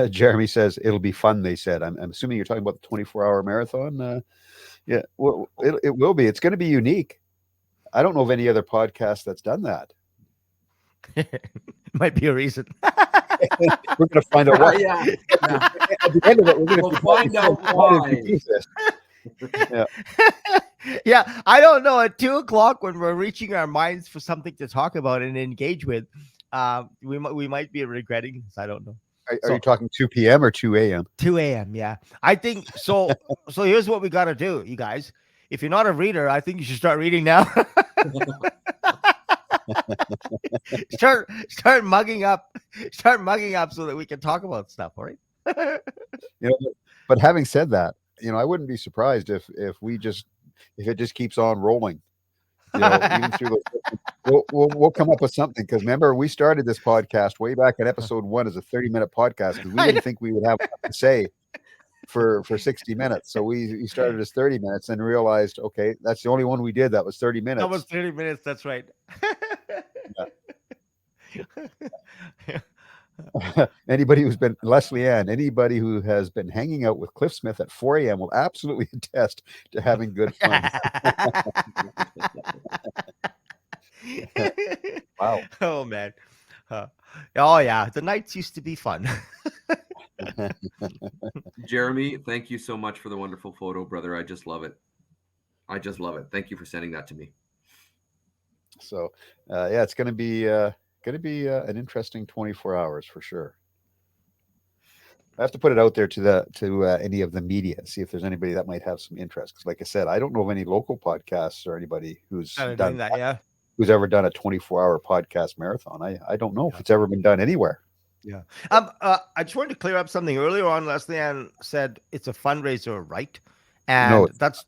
Jeremy says it'll be fun. They said. I'm assuming you're talking about the 24-hour marathon. Yeah, well, it will be. It's going to be unique. I don't know of any other podcast that's done that. Might be a reason. We're going to find out why. Yeah. At the end of it, we'll find out why. Yeah, I don't know. At 2:00, when we're reaching our minds for something to talk about and engage with, we might be regretting this. I don't know. Are you talking 2 p.m. or 2 a.m.? 2 a.m. Yeah, I think so. So here's what we got to do, you guys. If you're not a reader, I think you should start reading now. start mugging up. Start mugging up so that we can talk about stuff. All right. But having said that, I wouldn't be surprised if it just keeps on rolling. Even through those, we'll come up with something, because remember, we started this podcast way back in episode 1 as a 30-minute podcast because we didn't think we would have to say for 60 minutes. So we started as 30 minutes and realized, okay, that's the only one we did that was 30 minutes. That was 30 minutes. That's right. Anybody who's been Leslie Ann, anybody who has been hanging out with Cliff Smith at 4 a.m. will absolutely attest to having good fun. Wow. Oh man. Oh yeah, the nights used to be fun. Jeremy, thank you so much for the wonderful photo, brother. I just love it. Thank you for sending that to me. So yeah, it's going to be an interesting 24 hours for sure. I have to put it out there to any of the media, see if there's anybody that might have some interest. Because, like I said, I don't know of any local podcasts or anybody who's done that. Yeah, who's ever done a 24-hour podcast marathon. I don't know if it's ever been done anywhere. Yeah. I just wanted to clear up something earlier on. Leslie Ann said it's a fundraiser, right? And that's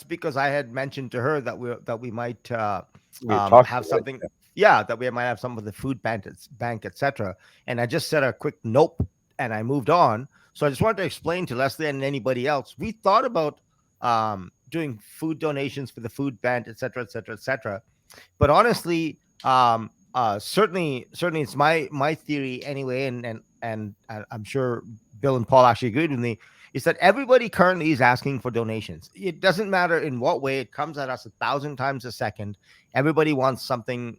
because I had mentioned to her that we might have something. Yeah, that we might have some of the food bank, etc. And I just said a quick nope, and I moved on. So I just wanted to explain to Leslie and anybody else, we thought about doing food donations for the food bank, etc., etc., etc. But honestly, certainly it's my theory anyway, and I'm sure Bill and Paul actually agreed with me, is that everybody currently is asking for donations. It doesn't matter in what way, it comes at us 1,000 times a second. Everybody wants something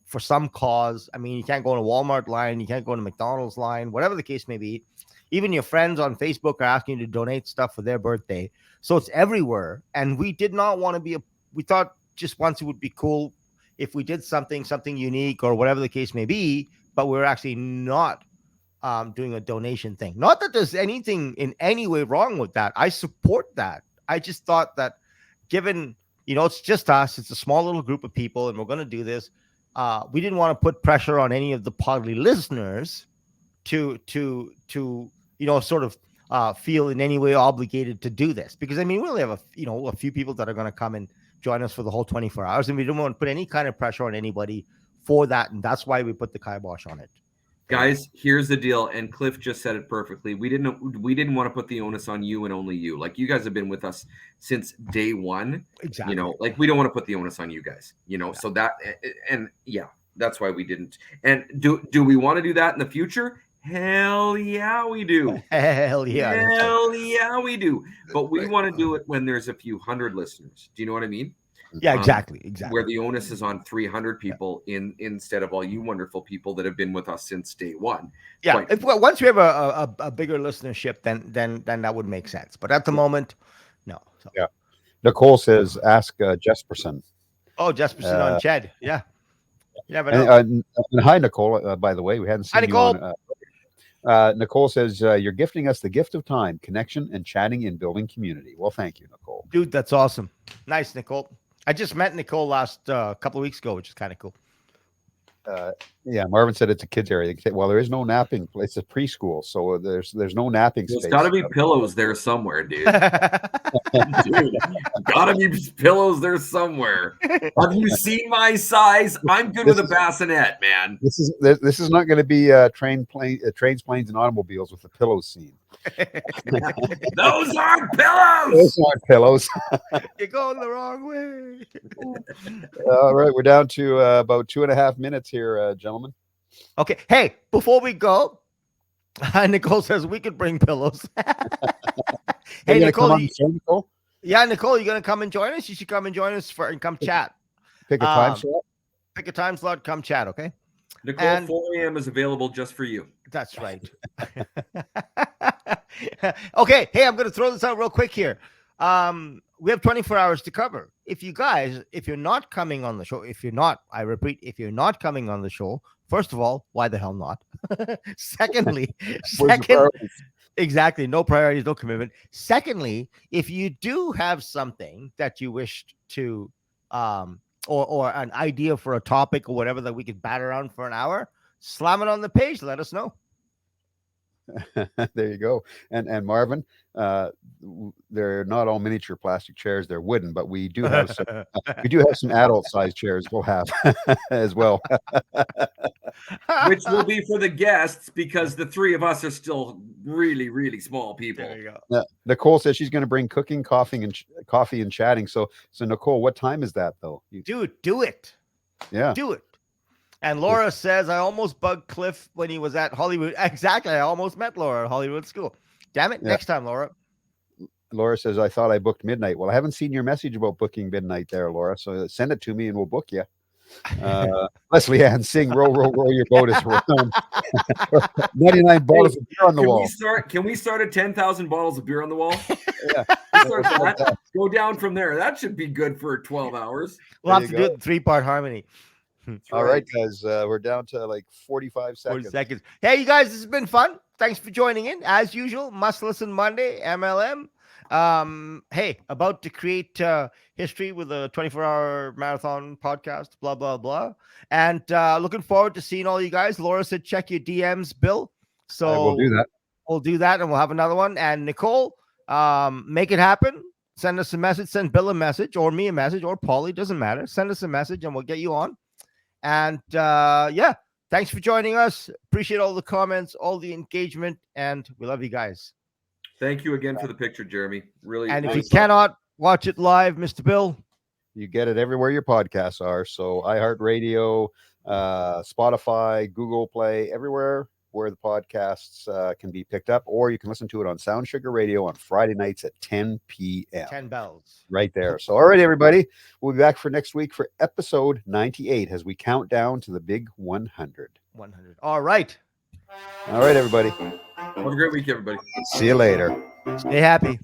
for some cause. I mean, you can't go on a Walmart line, you can't go on a McDonald's line, whatever the case may be. Even your friends on Facebook are asking you to donate stuff for their birthday. So it's everywhere. And we did not want to be we thought just once it would be cool if we did something unique or whatever the case may be, but we're actually not doing a donation thing. Not that there's anything in any way wrong with that. I support that. I just thought that given, it's just us, it's a small little group of people, and we're going to do this. We didn't want to put pressure on any of the Podlie listeners to sort of feel in any way obligated to do this, because I mean, we only have a few people that are going to come and join us for the whole 24 hours, and we don't want to put any kind of pressure on anybody for that, and that's why we put the kibosh on it. Guys, here's the deal, and Cliff just said it perfectly. We didn't want to put the onus on you and only you. Like, you guys have been with us since day one. Exactly. Like, we don't want to put the onus on you guys. So that, and yeah, that's why we didn't. And do we want to do that in the future? Hell yeah, we do. Hell yeah. Hell yeah, we do. But we want to do it when there's a few hundred listeners. Do you know what I mean? Yeah, exactly. Where the onus is on 300 people instead of all you wonderful people that have been with us since day one. Yeah, once we have a bigger listenership, then that would make sense. But at the moment, no. So. Yeah. Nicole says, ask Jesperson. Oh, Jesperson on Ched. Yeah. And hi, Nicole. By the way, we hadn't seen you Nicole. On. Nicole says, you're gifting us the gift of time, connection, and chatting and building community. Well, thank you, Nicole. Dude, that's awesome. Nice, Nicole. I just met Nicole last couple of weeks ago, which is kind of cool. Yeah, Marvin said it's a kids area. Well, there is no napping. It's a preschool, so there's no napping space. There's got to be pillows there somewhere, dude. Dude, got to be pillows there somewhere. Have you seen my size? I'm good with a bassinet, man. This is not going to be trains, planes, and automobiles with the pillows scene. Those aren't pillows. Those aren't pillows. You're going the wrong way. All right, we're down to about 2.5 minutes here, gentlemen. Okay. Hey, before we go, Nicole says we could bring pillows. Hey, Nicole. Nicole? Yeah, Nicole, you gonna come and join us? You should come and join us and come chat. Pick a time slot. Pick a time slot. Come chat. Okay. Nicole, 4 a.m. is available just for you. That's right. Okay. Hey, I'm going to throw this out real quick here. We have 24 hours to cover. If you're not coming on the show, I repeat, if you're not coming on the show, first of all, why the hell not? Secondly, exactly. No priorities, no commitment. Secondly, if you do have something that you wished to, or an idea for a topic or whatever that we could bat around for an hour, slam it on the page. Let us know. There you go. And Marvin, they're not all miniature plastic chairs. They're wooden, but we do have some adult sized chairs we'll have as well. Which will be for the guests, because the three of us are still really, really small people. There you go. Nicole says she's going to bring cooking, coffee, and chatting. So Nicole, what time is that though? Dude, do it. Yeah. Do it. And Laura says, I almost bugged Cliff when he was at Hollywood. Exactly. I almost met Laura at Hollywood School. Damn it. Yeah. Next time, Laura. Laura says, I thought I booked midnight. Well, I haven't seen your message about booking midnight there, Laura. So send it to me and we'll book you. Leslie Ann, sing Row, Row, Row Your Boat is Round. 99 bottles of beer on the wall. Can we start at 10,000 bottles of beer on the wall? Yeah. Go down from there. That should be good for 12 hours. We'll have to do it in 3-part harmony. All right, guys. We're down to like 45 seconds. 40 seconds. Hey, you guys, this has been fun. Thanks for joining in. As usual, Must Listen Monday, MLM. Hey, about to create history with a 24-hour marathon podcast, blah, blah, blah. And looking forward to seeing all you guys. Laura said check your DMs, Bill. So we'll do that. We'll do that, and we'll have another one. And Nicole, make it happen. Send us a message. Send Bill a message, or me a message, or Paulie. Doesn't matter. Send us a message, and we'll get you on. And thanks for joining us. Appreciate all the comments, all the engagement, and we love you guys. Thank you again for the picture, Jeremy. Really. And if you cannot watch it live, Mr. Bill, you get it everywhere your podcasts are. So iHeartRadio, Spotify, Google Play, everywhere where the podcasts can be picked up, or you can listen to it on Sound Sugar Radio on Friday nights at 10 p.m. 10 bells. Right there. So, all right, everybody. We'll be back for next week for episode 98 as we count down to the big 100. 100. All right. All right, everybody. Have a great week, everybody. See you later. Stay happy.